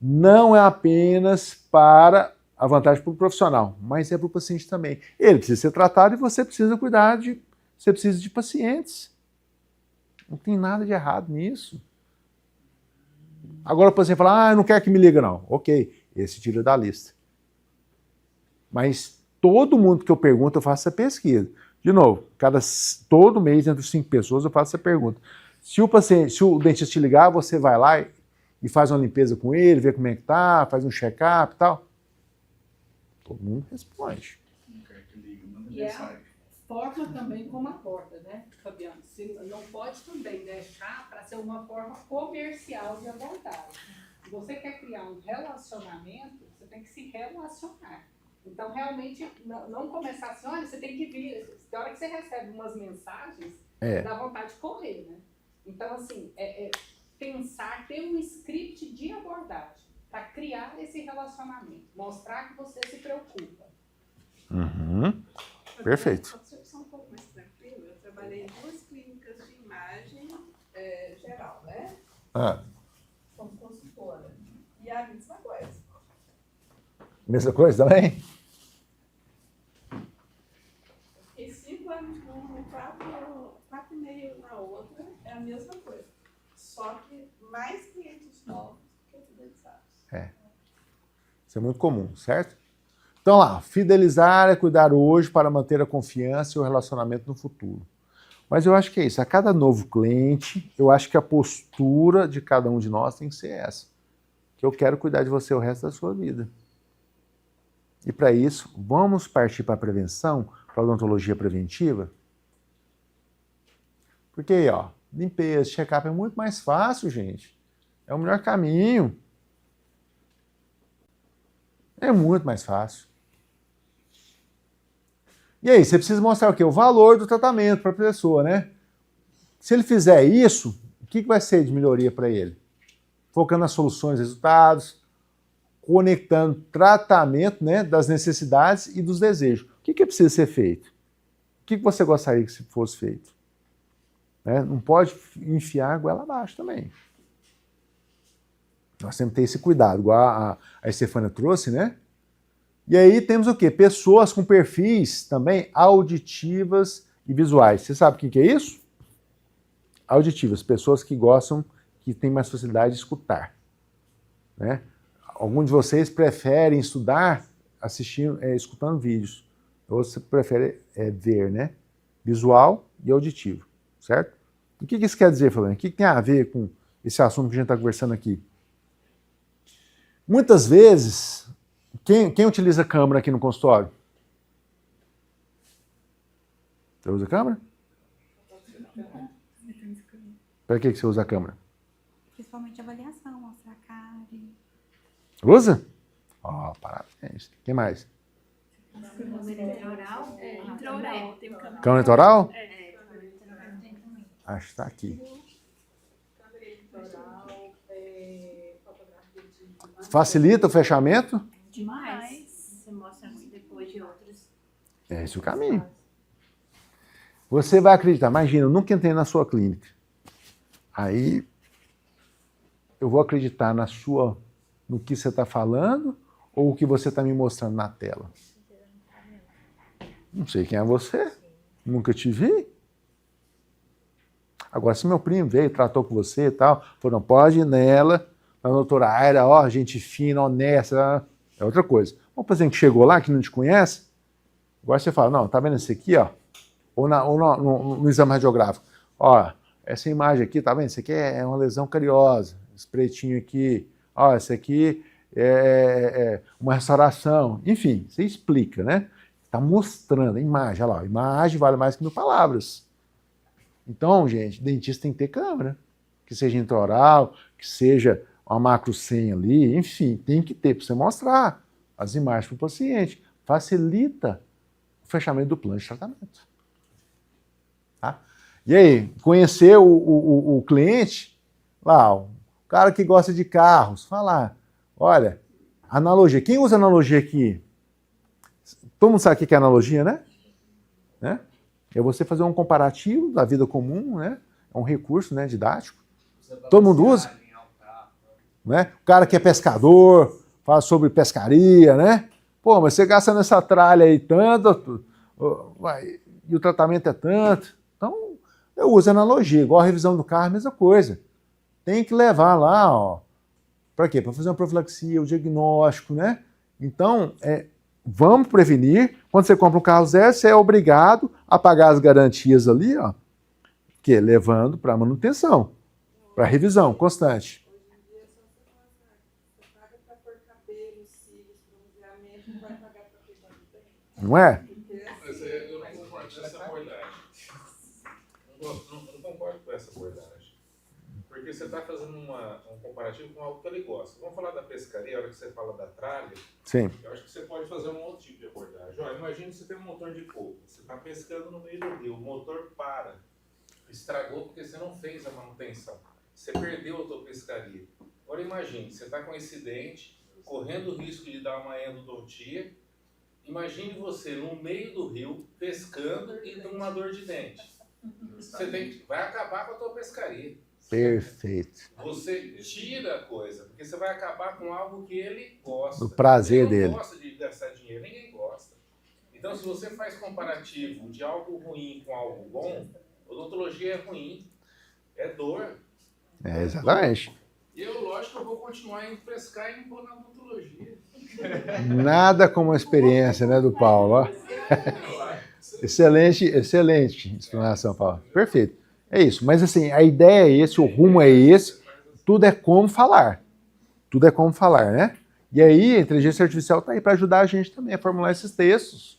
Não é apenas para a vantagem para o profissional, mas é para o paciente também. Ele precisa ser tratado e você precisa cuidar você precisa de pacientes. Não tem nada de errado nisso. Agora o paciente fala, eu não quero que me liga não. Ok, esse tira da lista. Mas todo mundo que eu pergunto, eu faço essa pesquisa. De novo, todo mês, entre 5 pessoas, eu faço essa pergunta. Se o dentista te ligar, você vai lá e faz uma limpeza com ele, vê como é que tá, faz um check-up e tal. Todo mundo responde. Não quer que ligue, manda E é mensagem. forma também como aborda, né, Fabiano? Você não pode também deixar para ser uma forma comercial de abordagem. Se você quer criar um relacionamento, você tem que se relacionar. Então, realmente, não começar assim, olha, você tem que vir. Na hora que você recebe umas mensagens, dá vontade de correr, né? Então, assim, pensar, ter um script de abordagem para criar esse relacionamento, mostrar que você se preocupa. Uhum. Perfeito. A concepção um pouco mais tranquila. Eu trabalhei em 2 clínicas de imagem geral, né? Como consultora. E a mesma coisa. Mesma coisa também? Fiquei 5 anos numa, 4 e meio na outra, é a mesma coisa. Só que mais clientes novos que fidelizados. Isso é muito comum, certo? Então lá, fidelizar é cuidar hoje para manter a confiança e o relacionamento no futuro. Mas eu acho que é isso. A cada novo cliente, eu acho que a postura de cada um de nós tem que ser essa. Que eu quero cuidar de você o resto da sua vida. E para isso, vamos partir para a prevenção, para a odontologia preventiva? Porque aí, ó, limpeza, check-up é muito mais fácil, gente. É o melhor caminho. É muito mais fácil. E aí, você precisa mostrar o quê? O valor do tratamento para a pessoa, né? Se ele fizer isso, o que vai ser de melhoria para ele? Focando nas soluções, resultados, conectando tratamento, né, das necessidades e dos desejos. O que precisa ser feito? O que você gostaria que fosse feito? Né? Não pode enfiar a goela abaixo também. Nós temos que ter esse cuidado, igual a Estefânia trouxe, né? E aí temos o quê? Pessoas com perfis também auditivas e visuais. Você sabe o que é isso? Auditivas, pessoas que gostam, que têm mais facilidade de escutar. Né? Alguns de vocês preferem estudar assistindo, escutando vídeos. Outros preferem ver, né? Visual e auditivo, certo? O que isso quer dizer, Fabiano? O que tem a ver com esse assunto que a gente está conversando aqui? Muitas vezes, quem utiliza câmera aqui no consultório? Você usa câmera? Para que você usa a câmera? Principalmente avaliação, mostrar a cara. Usa? Ó, parabéns. Quem mais? Intraoral? Intraoral. Câmera litoral? Acho que está aqui. Facilita o fechamento? Demais. Você mostra antes e depois de outros. É esse o caminho. Você vai acreditar. Imagina, eu nunca entrei na sua clínica. Aí, eu vou acreditar no que você está falando ou o que você está me mostrando na tela? Não sei quem é você. Nunca te vi. Agora, se meu primo veio, tratou com você e tal, falou, não, pode ir nela, a doutora Aira, ó, gente fina, honesta, é outra coisa. Um paciente que chegou lá, que não te conhece, agora você fala, não, tá vendo esse aqui, ó? Ou no exame radiográfico. Ó, essa imagem aqui, tá vendo? Isso aqui é uma lesão cariosa. Esse pretinho aqui, ó, esse aqui é uma restauração. Enfim, você explica, né? Tá mostrando a imagem, olha lá, a imagem vale mais que 1000 palavras. Então, gente, dentista tem que ter câmera. Que seja intraoral, que seja uma macro 100 ali, enfim, tem que ter para você mostrar as imagens para o paciente. Facilita o fechamento do plano de tratamento. Tá? E aí, conhecer o cliente, lá, o cara que gosta de carros, falar, olha, analogia. Quem usa analogia aqui? Todo mundo sabe o que é analogia, né? É você fazer um comparativo da vida comum, né? É um recurso, né, didático. Todo mundo usa. Né? O cara que é pescador, fala sobre pescaria, né? Pô, mas você gasta nessa tralha aí tanto, e o tratamento é tanto. Então, eu uso analogia, igual a revisão do carro, a mesma coisa. Tem que levar lá, ó. Para quê? Para fazer uma profilaxia, o diagnóstico, né? Então, vamos prevenir. Quando você compra um carro zero, você é obrigado a pagar as garantias ali, ó, que é levando para manutenção, para revisão constante. Não é? Mas eu não concordo com essa abordagem. Não concordo com essa abordagem. Porque você está fazendo um comparativo com algo que ele gosta. Vamos falar da pescaria, a hora que você fala da tralha, Sim. eu acho que você pode fazer um outro tipo de abordagem. Olha, imagina que você tem um motor de polpa, você está pescando no meio do rio, o motor para, estragou porque você não fez a manutenção, você perdeu a tua pescaria. Agora imagine, você está com um acidente, correndo o risco de dar uma endodontia, imagine você no meio do rio, pescando e com uma dor de dente. Vai acabar com a tua pescaria. Perfeito. Você tira a coisa, porque você vai acabar com algo que ele gosta. Do prazer ele dele. Não gosta de gastar dinheiro, ninguém gosta. Então, se você faz comparativo de algo ruim com algo bom, odontologia é ruim, é dor. É, exatamente. E eu, lógico, eu vou continuar indo pescar e impor na odontologia. Nada como a experiência, né, do Paulo. Ó. Excelente explanação, Paulo. Perfeito. É isso. Mas assim, a ideia é esse, o rumo é esse. Tudo é como falar. Tudo é como falar, né? E aí, a inteligência artificial está aí para ajudar a gente também a formular esses textos.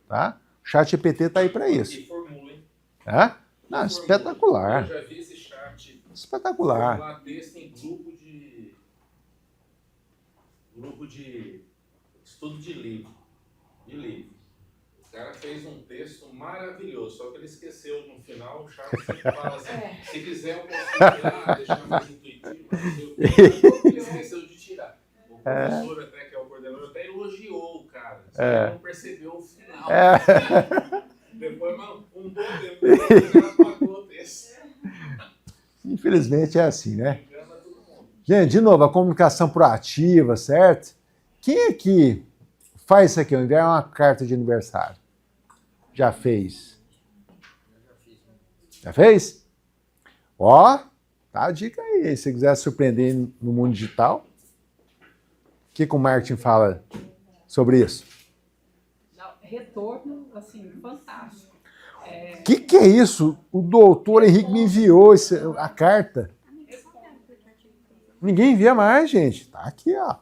Tá? O ChatGPT está aí para isso. E formula, hein? Tá? Não, espetacular. Eu já vi esse chat. Espetacular. Formular texto em grupo de estudo de livro. O cara fez um texto maravilhoso, só que ele esqueceu no final, o chat sempre fala assim, se quiser eu posso tirar, deixar mais intuitivo, ele esqueceu de tirar. O professor até, que é o coordenador, até elogiou o cara, só que ele não percebeu o final. Depois, um bom tempo, ele já apagou o texto. Infelizmente é assim, né? Gente, de novo, a comunicação proativa, certo? Quem aqui faz isso aqui, enviar uma carta de aniversário? Já fez? Já fez? Ó, tá a dica aí. Se você quiser surpreender no mundo digital, o que o marketing fala sobre isso? Retorno, assim, fantástico. Que é isso? O doutor Henrique me enviou a carta. Ninguém envia mais, gente. Tá aqui, ó.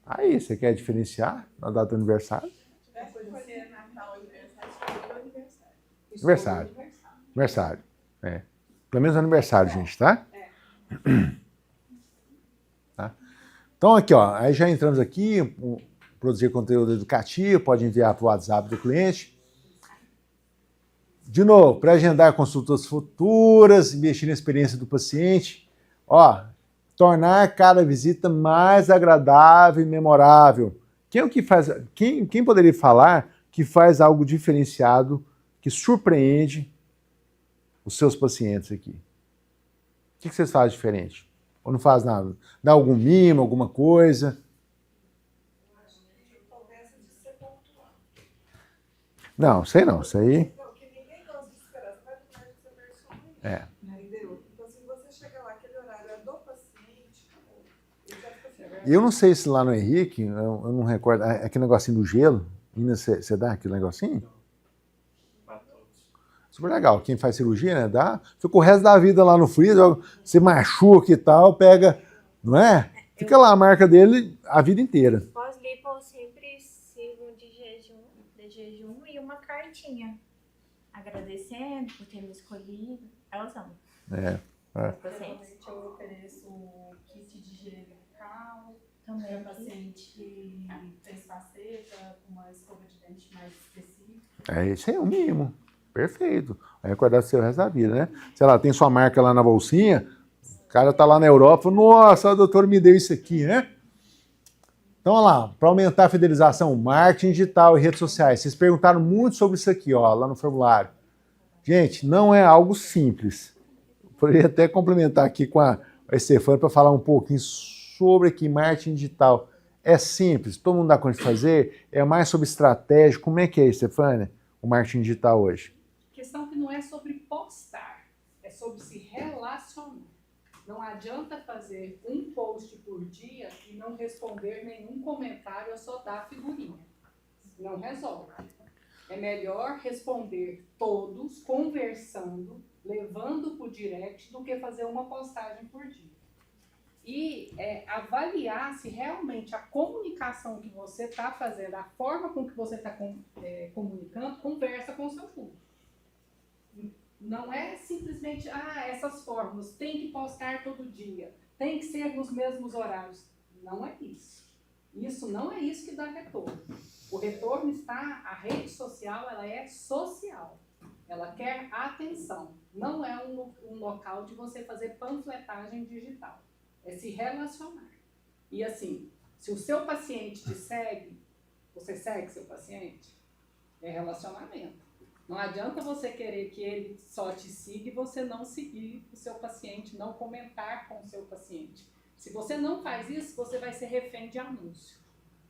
Aí, você quer diferenciar na data do aniversário? Aniversário. É. Pelo menos aniversário, gente, tá? Tá? Então, aqui, ó. Aí já entramos aqui. Produzir conteúdo educativo, pode enviar para o WhatsApp do cliente. De novo, para agendar consultas futuras, investir na experiência do paciente. Ó, tornar cada visita mais agradável e memorável. Quem poderia falar que faz algo diferenciado, que surpreende os seus pacientes aqui? O que vocês fazem diferente? Ou não faz nada? Dá algum mimo, alguma coisa? Não, sei não. Isso aí... Não, que ninguém gosta de esperar. Você vai tomar de seu personagem. É. Entendeu? Então, se você chegar lá, aquele horário é do paciente, ele já fica assim. E eu não sei se lá no Henrique, eu não recordo, aquele negocinho do gelo, ainda você dá aquele negocinho? Super legal. Quem faz cirurgia, né, dá. Fica o resto da vida lá no freezer, você machuca e tal, pega, não é? Fica lá a marca dele a vida inteira. Pós-lipo eu sempre sirvo de jejum e uma cartinha. Agradecendo por ter me escolhido. Elas amam. Os pacientes. Geralmente eu ofereço um kit de higiene bucal, Também. para paciente que fez faceta, com uma escova de dente mais específica. É, isso aí é o mínimo. Perfeito. Vai recordar do seu resto da vida, né? Sei lá, tem sua marca lá na bolsinha, o cara tá lá na Europa, nossa, o doutor me deu isso aqui, né? Então, olha lá, para aumentar a fidelização, marketing digital e redes sociais. Vocês perguntaram muito sobre isso aqui, ó, lá no formulário. Gente, não é algo simples. Poderia até complementar aqui com a Estefânia para falar um pouquinho sobre aqui marketing digital. É simples, todo mundo dá conta de fazer, é mais sobre estratégia. Como é que é, Estefânia, o marketing digital hoje? Questão que não é sobre postar, é sobre se relacionar. Não adianta fazer um post por dia e não responder nenhum comentário ou só dar figurinha. Não resolve. É melhor responder todos, conversando, levando para o direct, do que fazer uma postagem por dia. e avaliar se realmente a comunicação que você está fazendo, a forma com que você está comunicando, conversa com o seu público. Não é simplesmente, essas fórmulas, tem que postar todo dia, tem que ser nos mesmos horários. Não é isso. Isso não é isso que dá retorno. O retorno está, a rede social, ela é social. Ela quer atenção. Não é um local de você fazer panfletagem digital. É se relacionar. E assim, se o seu paciente te segue, você segue seu paciente? É relacionamento. Não adianta você querer que ele só te siga e você não seguir o seu paciente, não comentar com o seu paciente. Se você não faz isso, você vai ser refém de anúncio.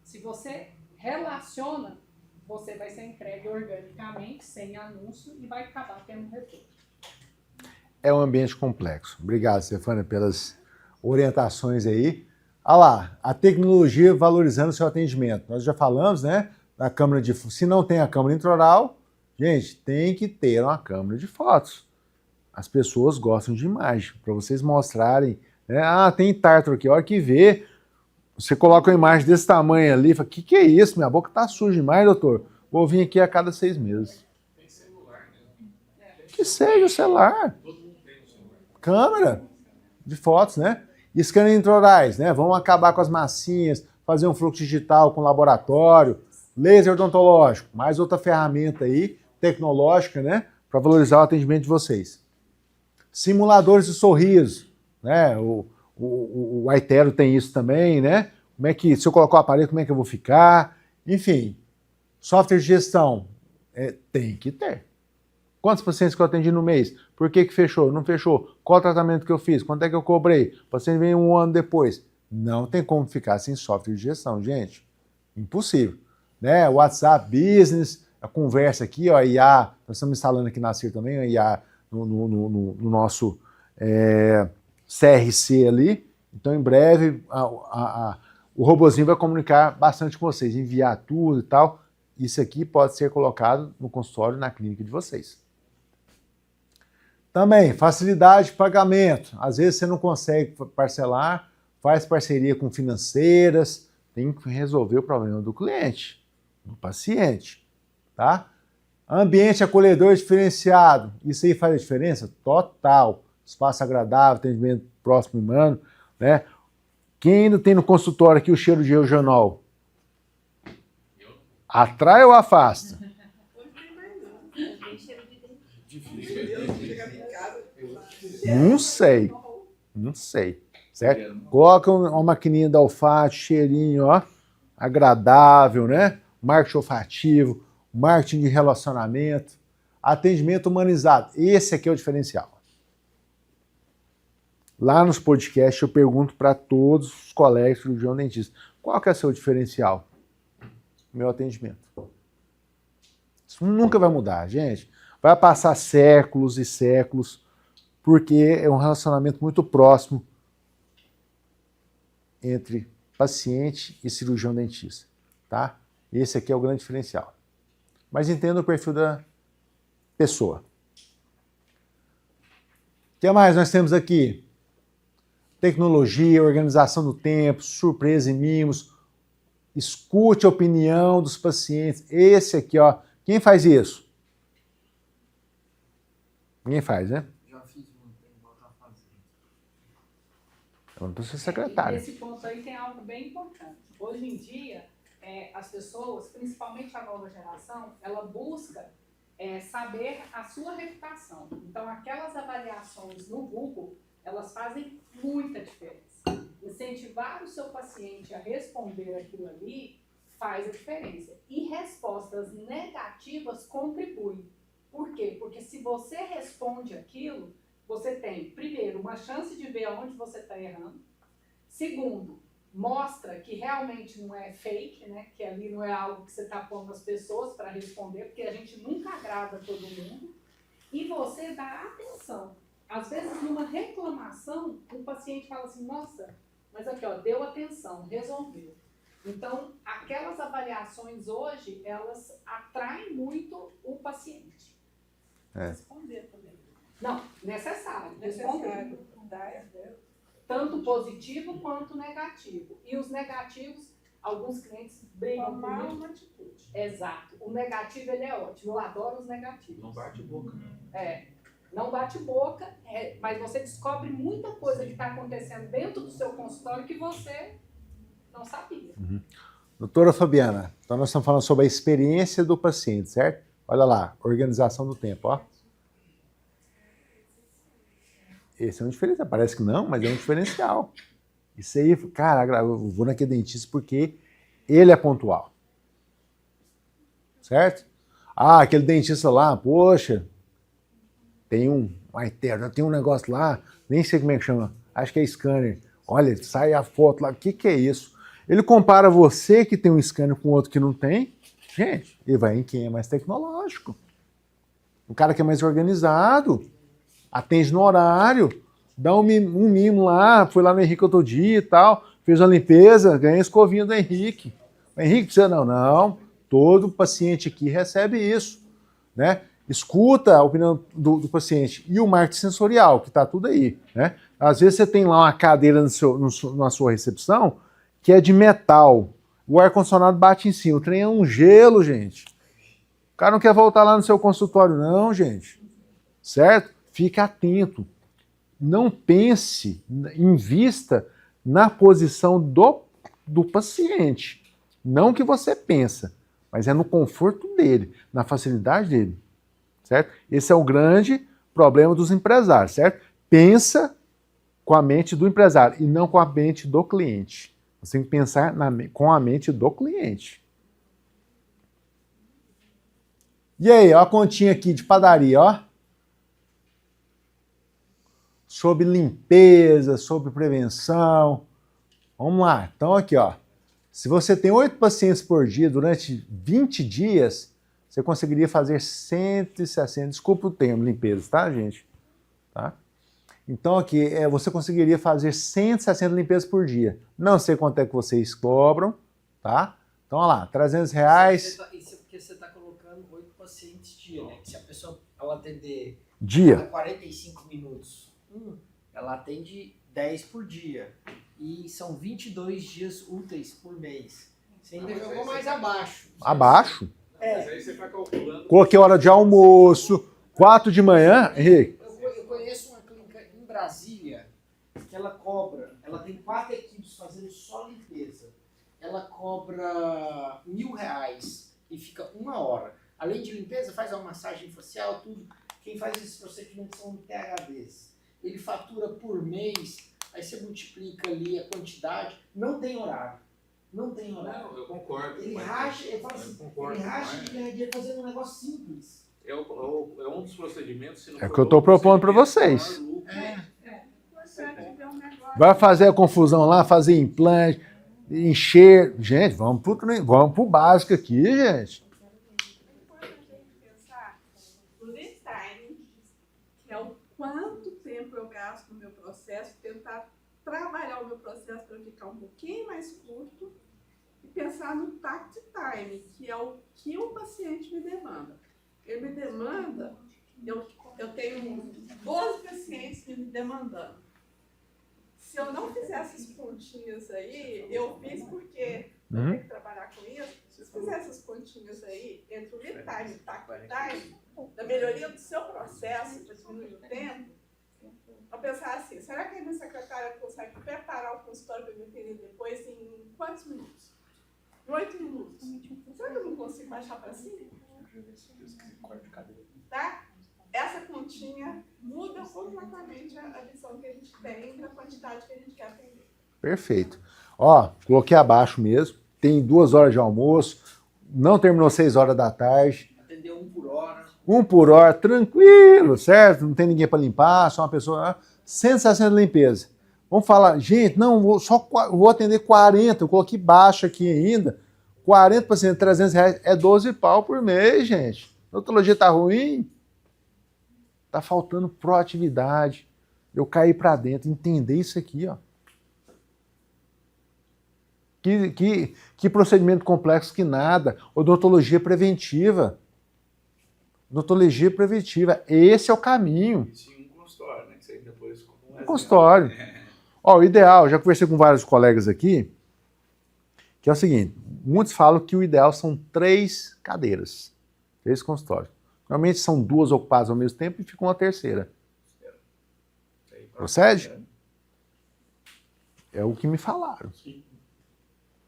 Se você relaciona, você vai ser entregue organicamente, sem anúncio, e vai acabar tendo retorno. É um ambiente complexo. Obrigado, Stefânia, pelas orientações aí. Olha lá, a tecnologia valorizando o seu atendimento. Nós já falamos, né, da câmera de... Se não tem a câmera intraoral, gente, tem que ter uma câmera de fotos. As pessoas gostam de imagem, para vocês mostrarem, né? Tem tártaro aqui, a hora que vê, você coloca uma imagem desse tamanho ali, e fala, que é isso? Minha boca tá suja demais, doutor. Vou vir aqui a cada 6 meses. Tem celular, né? Que seja o celular. Todo mundo tem um celular. Câmera de fotos, né? E scanner intraorais, né? Vamos acabar com as massinhas, fazer um fluxo digital com laboratório, laser odontológico, mais outra ferramenta aí, tecnológica, né? Para valorizar o atendimento de vocês. Simuladores de sorriso, né? O iTero tem isso também, né? Como é que, se eu colocar o aparelho, como é que eu vou ficar? Enfim, software de gestão, tem que ter. Quantos pacientes que eu atendi no mês? Por que fechou? Não fechou? Qual o tratamento que eu fiz? Quanto é que eu cobrei? O paciente vem 1 ano depois. Não tem como ficar sem software de gestão, gente. Impossível. Né? WhatsApp Business, a conversa aqui, ó, IA, nós estamos instalando aqui na CIR também, a IA no nosso CRC ali. Então, em breve, o robozinho vai comunicar bastante com vocês, enviar tudo e tal. Isso aqui pode ser colocado no consultório, na clínica de vocês. Também, facilidade de pagamento. Às vezes você não consegue parcelar, faz parceria com financeiras, tem que resolver o problema do cliente, do paciente, tá? Ambiente acolhedor diferenciado. Isso aí faz a diferença? Total. Espaço agradável, atendimento próximo e humano, né? Quem ainda tem no consultório aqui o cheiro de eugenol? Atrai ou afasta? Não sei. Não sei. Certo? Coloca uma maquininha da olfato, cheirinho, ó, agradável, né? Marketing olfativo, marketing de relacionamento, atendimento humanizado. Esse aqui é o diferencial. Lá nos podcasts eu pergunto para todos os colegas cirurgião dentista, qual que é o seu diferencial? Meu atendimento. Isso nunca vai mudar, gente. Vai passar séculos e séculos, porque é um relacionamento muito próximo entre paciente e cirurgião dentista, tá? Esse aqui é o grande diferencial. Mas entenda o perfil da pessoa. O que mais nós temos aqui? Tecnologia, organização do tempo, surpresa e mimos. Escute a opinião dos pacientes. Esse aqui, ó. Quem faz isso? Ninguém faz, né? Já fiz um tempo, vou estar fazendo. Então, não precisa ser secretário. Nesse ponto aí tem algo bem importante. Hoje em dia, as pessoas, principalmente a nova geração, ela busca saber a sua reputação. Então, aquelas avaliações no Google, elas fazem muita diferença. Incentivar o seu paciente a responder aquilo ali faz a diferença. E respostas negativas contribuem. Por quê? Porque se você responde aquilo, você tem, primeiro, uma chance de ver onde você está errando. Segundo, mostra que realmente não é fake, né? Que ali não é algo que você está pondo as pessoas para responder, porque a gente nunca agrada todo mundo. E você dá atenção. Às vezes, numa reclamação, o paciente fala assim, nossa, mas aqui, ó, deu atenção, resolveu. Então, aquelas avaliações hoje, elas atraem muito o paciente. Responder também. Não, necessário. Responder. tanto positivo quanto negativo. E os negativos, alguns clientes brigam Tomar comigo. uma atitude. Exato. O negativo, ele é ótimo. Eu adoro os negativos. Não bate boca. Não bate boca, mas você descobre muita coisa que está acontecendo dentro do seu consultório que você não sabia. Doutora Fabiana, então nós estamos falando sobre a experiência do paciente, certo? Olha lá, organização do tempo, ó. Esse é um diferencial. Parece que não, mas é um diferencial. Isso aí, cara, eu vou naquele dentista porque ele é pontual. Certo? Ah, aquele dentista lá, poxa, tem um artério, tem um negócio lá, nem sei como é que chama, acho que é scanner. Olha, sai a foto lá, o que é isso? Ele compara você que tem um scanner com outro que não tem, gente, ele vai em quem é mais tecnológico. O cara que é mais organizado, atende no horário, dá um mimo lá, foi lá no Henrique outro dia e tal, fez uma limpeza, ganha a escovinha do Henrique. O Henrique precisa, não, todo paciente aqui recebe isso, né? Escuta a opinião do paciente e o marketing sensorial, que está tudo aí, né? Às vezes você tem lá uma cadeira na sua recepção que é de metal, o ar-condicionado bate em cima, o trem é um gelo, gente. O cara não quer voltar lá no seu consultório, não, gente. Certo? Fique atento. Não pense, invista na posição do paciente. Não que você pensa, mas é no conforto dele, na facilidade dele. Certo? Esse é o grande problema dos empresários, certo? Pensa com a mente do empresário e não com a mente do cliente. Você tem que pensar com a mente do cliente. E aí, ó a continha aqui de padaria, ó. Sobre limpeza, sobre prevenção. Vamos lá. Então aqui, ó. Se você tem 8 pacientes por dia durante 20 dias, você conseguiria fazer 160, desculpa o termo, limpeza, tá, gente? Tá? Então aqui, você conseguiria fazer 160 limpezas por dia. Não sei quanto é que vocês cobram, tá? Então, olha lá, R$300. Isso é porque você está colocando 8 pacientes dia, né? Se a pessoa ela atender Dia. a 45 minutos, ela atende 10 por dia. E são 22 dias úteis por mês. Você ainda jogou mais abaixo. Abaixo? Mas aí você está calculando. Coloquei hora de almoço, 4 de manhã, Henrique. Eu conheço uma clínica em Brasília que ela tem 4 equipes fazendo só limpeza. Ela cobra R$1.000 e fica 1 hora. Além de limpeza, faz uma massagem facial, tudo. Quem faz esses procedimentos são PHDs. Ele fatura por mês, aí você multiplica ali a quantidade, não tem horário. Não tem horário. Não, eu concordo. Ele mas- racha, ele fala assim, concordo, ele racha mas de ganhar dinheiro fazendo um negócio simples. é um dos procedimentos. Se não É o for que eu tô o propondo pra procedimento vocês. maior lucro. Você tiver um negócio. Vai fazer a confusão lá, fazer implante, encher. Gente, vamos pro básico aqui, gente. Depois a gente pensar no lead time, que é o quanto tempo eu gasto no meu processo, tentar trabalhar o meu processo para ficar um pouquinho mais curto e pensar no tact time, que é o que o paciente me demanda. Ele me demanda, eu tenho 12 pacientes me demandando. Se eu não fizer essas pontinhas aí, eu fiz porque eu tenho que trabalhar com isso. Se eu fizer essas pontinhas aí, entre o lead time e o tact time, da melhoria do seu processo, para diminuir o tempo, a pensar assim, será que a minha secretária consegue preparar o consultório para me atender depois em quantos minutos? Em 8 minutos. Será que eu não consigo baixar para 5? Tá? Essa continha muda completamente a visão que a gente tem da quantidade que a gente quer atender. Perfeito. Ó, coloquei abaixo mesmo. Tem 2 horas de almoço. Não terminou 6 horas da tarde. Atendeu 1 por hora. 1 por hora, tranquilo, certo? Não tem ninguém para limpar, só uma pessoa. 160 limpeza. Vamos falar, gente, não, vou atender 40. Eu coloquei baixo aqui ainda. 40% de R$300 é 12 pau por mês, gente. A odontologia tá ruim. Tá faltando proatividade. Eu caí para dentro, entender isso aqui, ó. Que procedimento complexo que nada. Odontologia preventiva. Odontologia preventiva. Esse é o caminho. Sim, um consultório, né? Que você depois Um consultório. Ó, o ideal, já conversei com vários colegas aqui, que é o seguinte, muitos falam que o ideal são 3 cadeiras, 3 consultórios. Normalmente são 2 ocupadas ao mesmo tempo e fica uma terceira. Procede? É o que me falaram.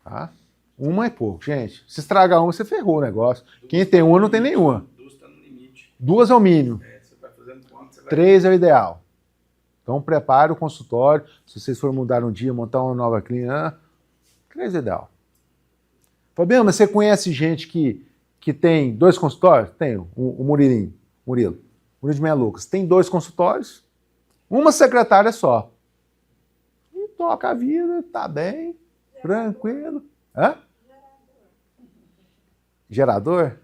Tá? Uma é pouco, gente. Se estragar uma, você ferrou o negócio. Quem tem uma, não tem nenhuma. 2 está no limite. 2 é o mínimo. Você vai fazendo quanto, você vai... 3 é o ideal. Então prepare o consultório. Se vocês forem mudar um dia, montar uma nova clínica, 3 é o ideal. Fabiano, mas você conhece gente que tem 2 consultórios? Tenho. O Murilo de Meia Lucas. Tem 2 consultórios, uma secretária só. E toca a vida, tá bem, tranquilo. Hã? Gerador?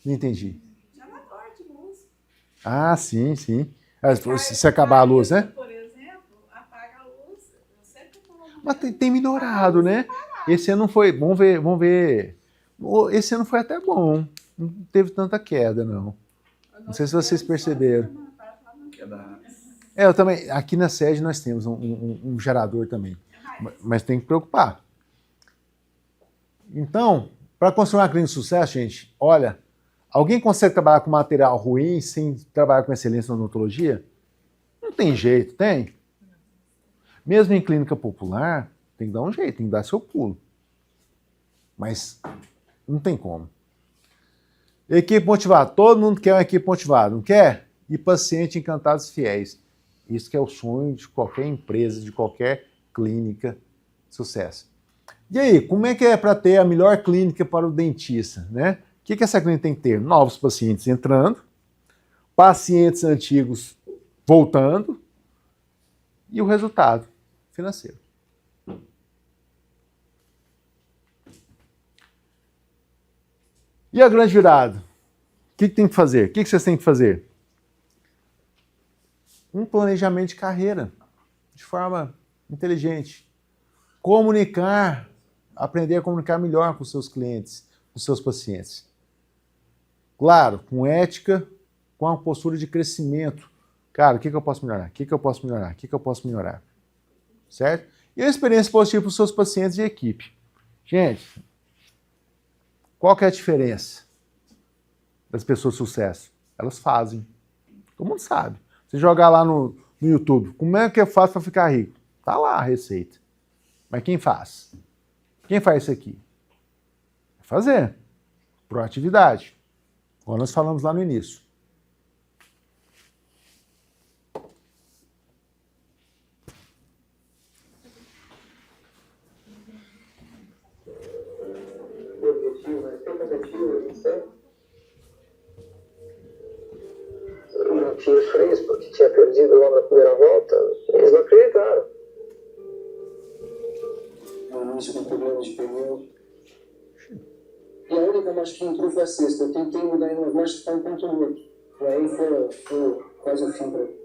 Não entendi. Gerador de luz. Ah, sim. Se acabar a luz, né? Por exemplo, apaga a luz. Eu sempre falo. Mas tem melhorado, né? Esse ano foi, vamos ver. Esse ano foi até bom. Não teve tanta queda, não. Não sei se vocês perceberam. Eu também. Aqui na sede nós temos um gerador também. Mas tem que preocupar. Então, para construir uma clínica de sucesso, gente, olha, alguém consegue trabalhar com material ruim sem trabalhar com excelência na odontologia? Não tem jeito, tem? Mesmo em clínica popular, tem que dar um jeito, tem que dar seu pulo. Mas não tem como. Equipe motivada. Todo mundo quer uma equipe motivada, não quer? E pacientes encantados e fiéis. Isso que é o sonho de qualquer empresa, de qualquer clínica de sucesso. E aí, como é que é para ter a melhor clínica para o dentista, né? O que essa clínica tem que ter? Novos pacientes entrando, pacientes antigos voltando e o resultado financeiro. E a grande virada? O que tem que fazer? O que vocês têm que fazer? Um planejamento de carreira, de forma inteligente. Comunicar, aprender a comunicar melhor com os seus clientes, com os seus pacientes. Claro, com ética, com uma postura de crescimento. Cara, o que eu posso melhorar? O que eu posso melhorar? O que eu posso melhorar? Certo? E a experiência positiva para os seus pacientes e equipe. Gente, qual que é a diferença das pessoas de sucesso? Elas fazem. Todo mundo sabe. Você jogar lá no YouTube, como é que eu faço para ficar rico? Tá lá a receita. Mas quem faz? Quem faz isso aqui? Fazer. Proatividade. Como nós falamos lá no início. Não tinha freios porque tinha perdido logo na primeira volta. Eles não acreditaram. No início com problema de pneu. E a única marcha que entrou foi a sexta. Eu tentei mudar em umas marchas para um ponto no outro. E aí foi quase o fim para mim.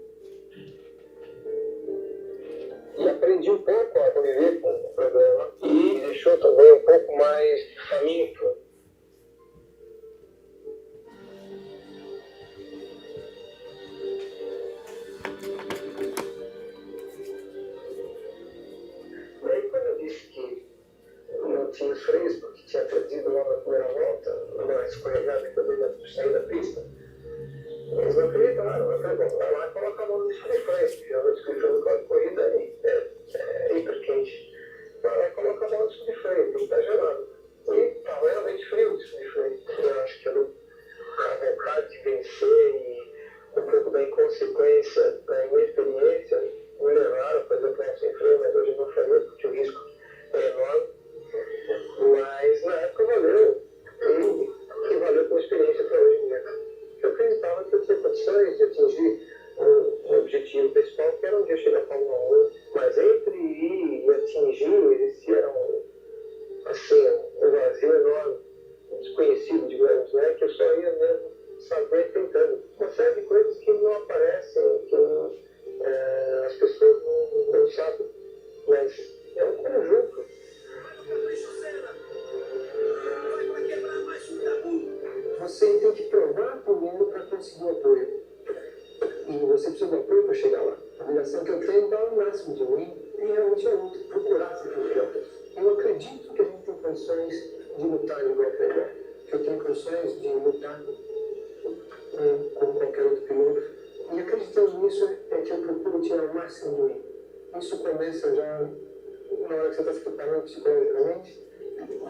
E aprendi um pouco a conviver com o problema. E deixou também um pouco mais faminto. E aí quando eu disse que não tinha os freios porque tinha perdido logo na primeira volta, numa escorregada que eu dei na saída da pista, eles não acreditaram. Eu falei, bom, vai lá e coloca a mão no disco de freio. Já no disco de freio do carro de corrida é hiper quente. Vai lá e coloca a mão no disco de freio, porque está gelado. E estava realmente frio o disco de freio. Eu acho que a vontade de vencer e um pouco da inconsequência da inexperiência me levaram a fazer o plano sem freio, mas hoje não faria porque o risco é enorme. Mas na época valeu. E valeu como experiência até hoje mesmo. Eu acreditava que eu tinha condições de atingir um objetivo principal, que era um dia chegar à Fórmula 1, mas entre ir e atingir existia um vazio enorme, um desconhecido, digamos, né, que eu só ia mesmo saber tentando. Consegue coisas que não aparecem, que as pessoas não sabem, mas é um conjunto. Você tem que provar primeiro para conseguir o apoio. E você precisa do apoio para chegar lá. A obrigação que eu tenho é dar o máximo de mim E realmente é luta, procurar ser campeão. Eu acredito que a gente tem condições de lutar de igual para igual. Que eu tenho condições de lutar como qualquer outro piloto. E acreditando nisso é que eu procuro tirar o máximo de mim. Isso começa já na hora que você está se preparando psicologicamente.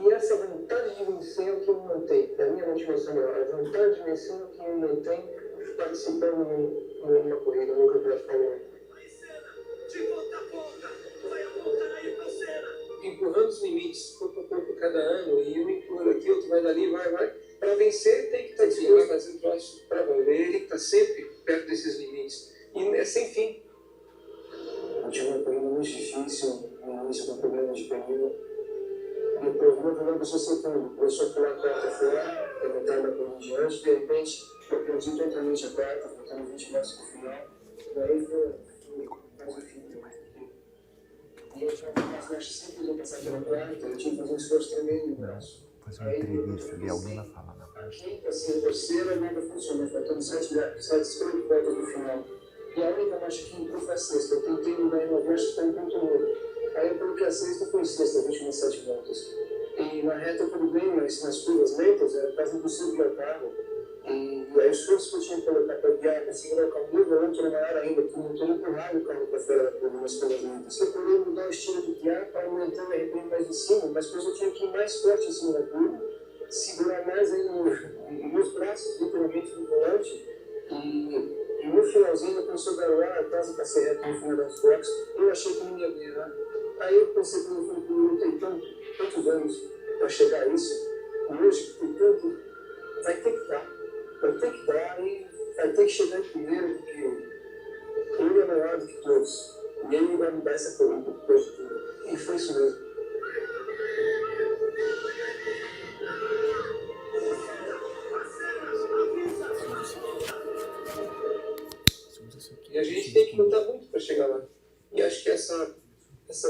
E essa vontade de vencer é o que me mantém. É a minha motivação maior. A vontade de vencer é o que me mantém participando numa corrida, num campeonato de Fórmula 1. Empurrando os limites, pouco a pouco, cada ano, e um empurra aqui, outro vai dali, vai. Para vencer, tem que estar disposto a fazer o troço para valer, tem que estar sempre perto desses limites. E é sem fim. Eu tive uma corrida muito difícil, no início com problemas de pneu. Depois, meu problema começou a ser tudo. Começou a pular a quarta fora, eu metade da corrida diante, de repente, eu perdi totalmente a quarta, faltando 20 metros pro final. Daí foi quase o fim. E eu tinha umas marchas sempre de passar pela quarta, eu tinha que fazer um esforço tremendo no braço. Fazer uma entrevista ali, alguém vai falar na parte. Assim, a terceira nada funcionou, faltando 7 voltas no final. E a única marcha que entrou foi a sexta. Eu tentei mudar em uma marcha que está em ponto novo. Aí eu coloquei a sexta e foi sexta, 27 voltas. E na reta tudo bem, mas nas curvas lentas era quase impossível guiar o carro. E aí o esforço que eu tinha que colocar para guiar, para segurar o carro no volante era maior ainda, porque eu não estou empurrando o carro para fora da curva nas curvas lentas. Eu poderia mudar o estilo de guiar para aumentar a RPM mais em cima, mas depois eu tinha que ir mais forte em cima da curva, segurar mais aí nos braços, literalmente, no volante. E no finalzinho eu comecei a garoar, quase passei reto no final das boxes. Eu achei que não ia ganhar. Aí eu pensei que eu lutei tantos anos para chegar a isso. E hoje, portanto, vai ter que dar. Vai ter que dar e vai ter que chegar em primeiro, porque ele é maior do que todos. E ele vai me dar essa corrida depois de tudo. E foi isso mesmo. E a gente tem que lutar muito para chegar lá. E acho que essa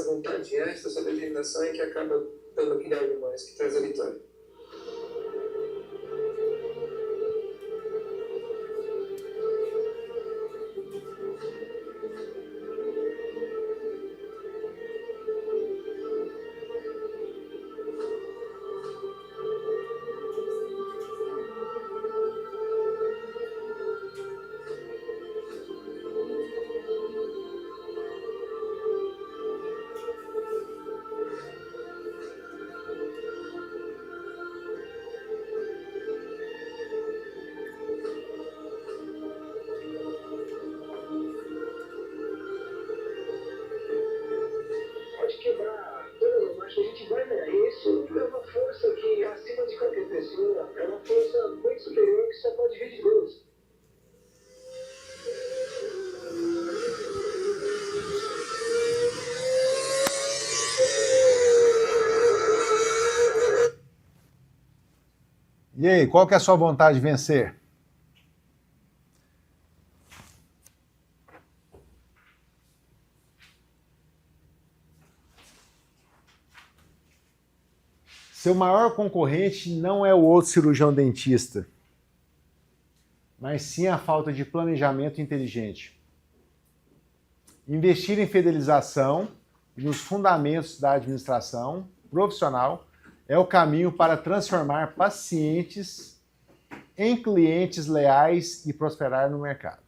vontade extra, essa determinação é que acaba dando aquele algo mais, que traz a vitória. Quebrar todas as marchas, a gente vai ganhar isso. É uma força que, acima de qualquer pessoa, é uma força muito superior que só pode vir de Deus. E aí, qual que é a sua vontade de vencer? Seu maior concorrente não é o outro cirurgião dentista, mas sim a falta de planejamento inteligente. Investir em fidelização e nos fundamentos da administração profissional é o caminho para transformar pacientes em clientes leais e prosperar no mercado.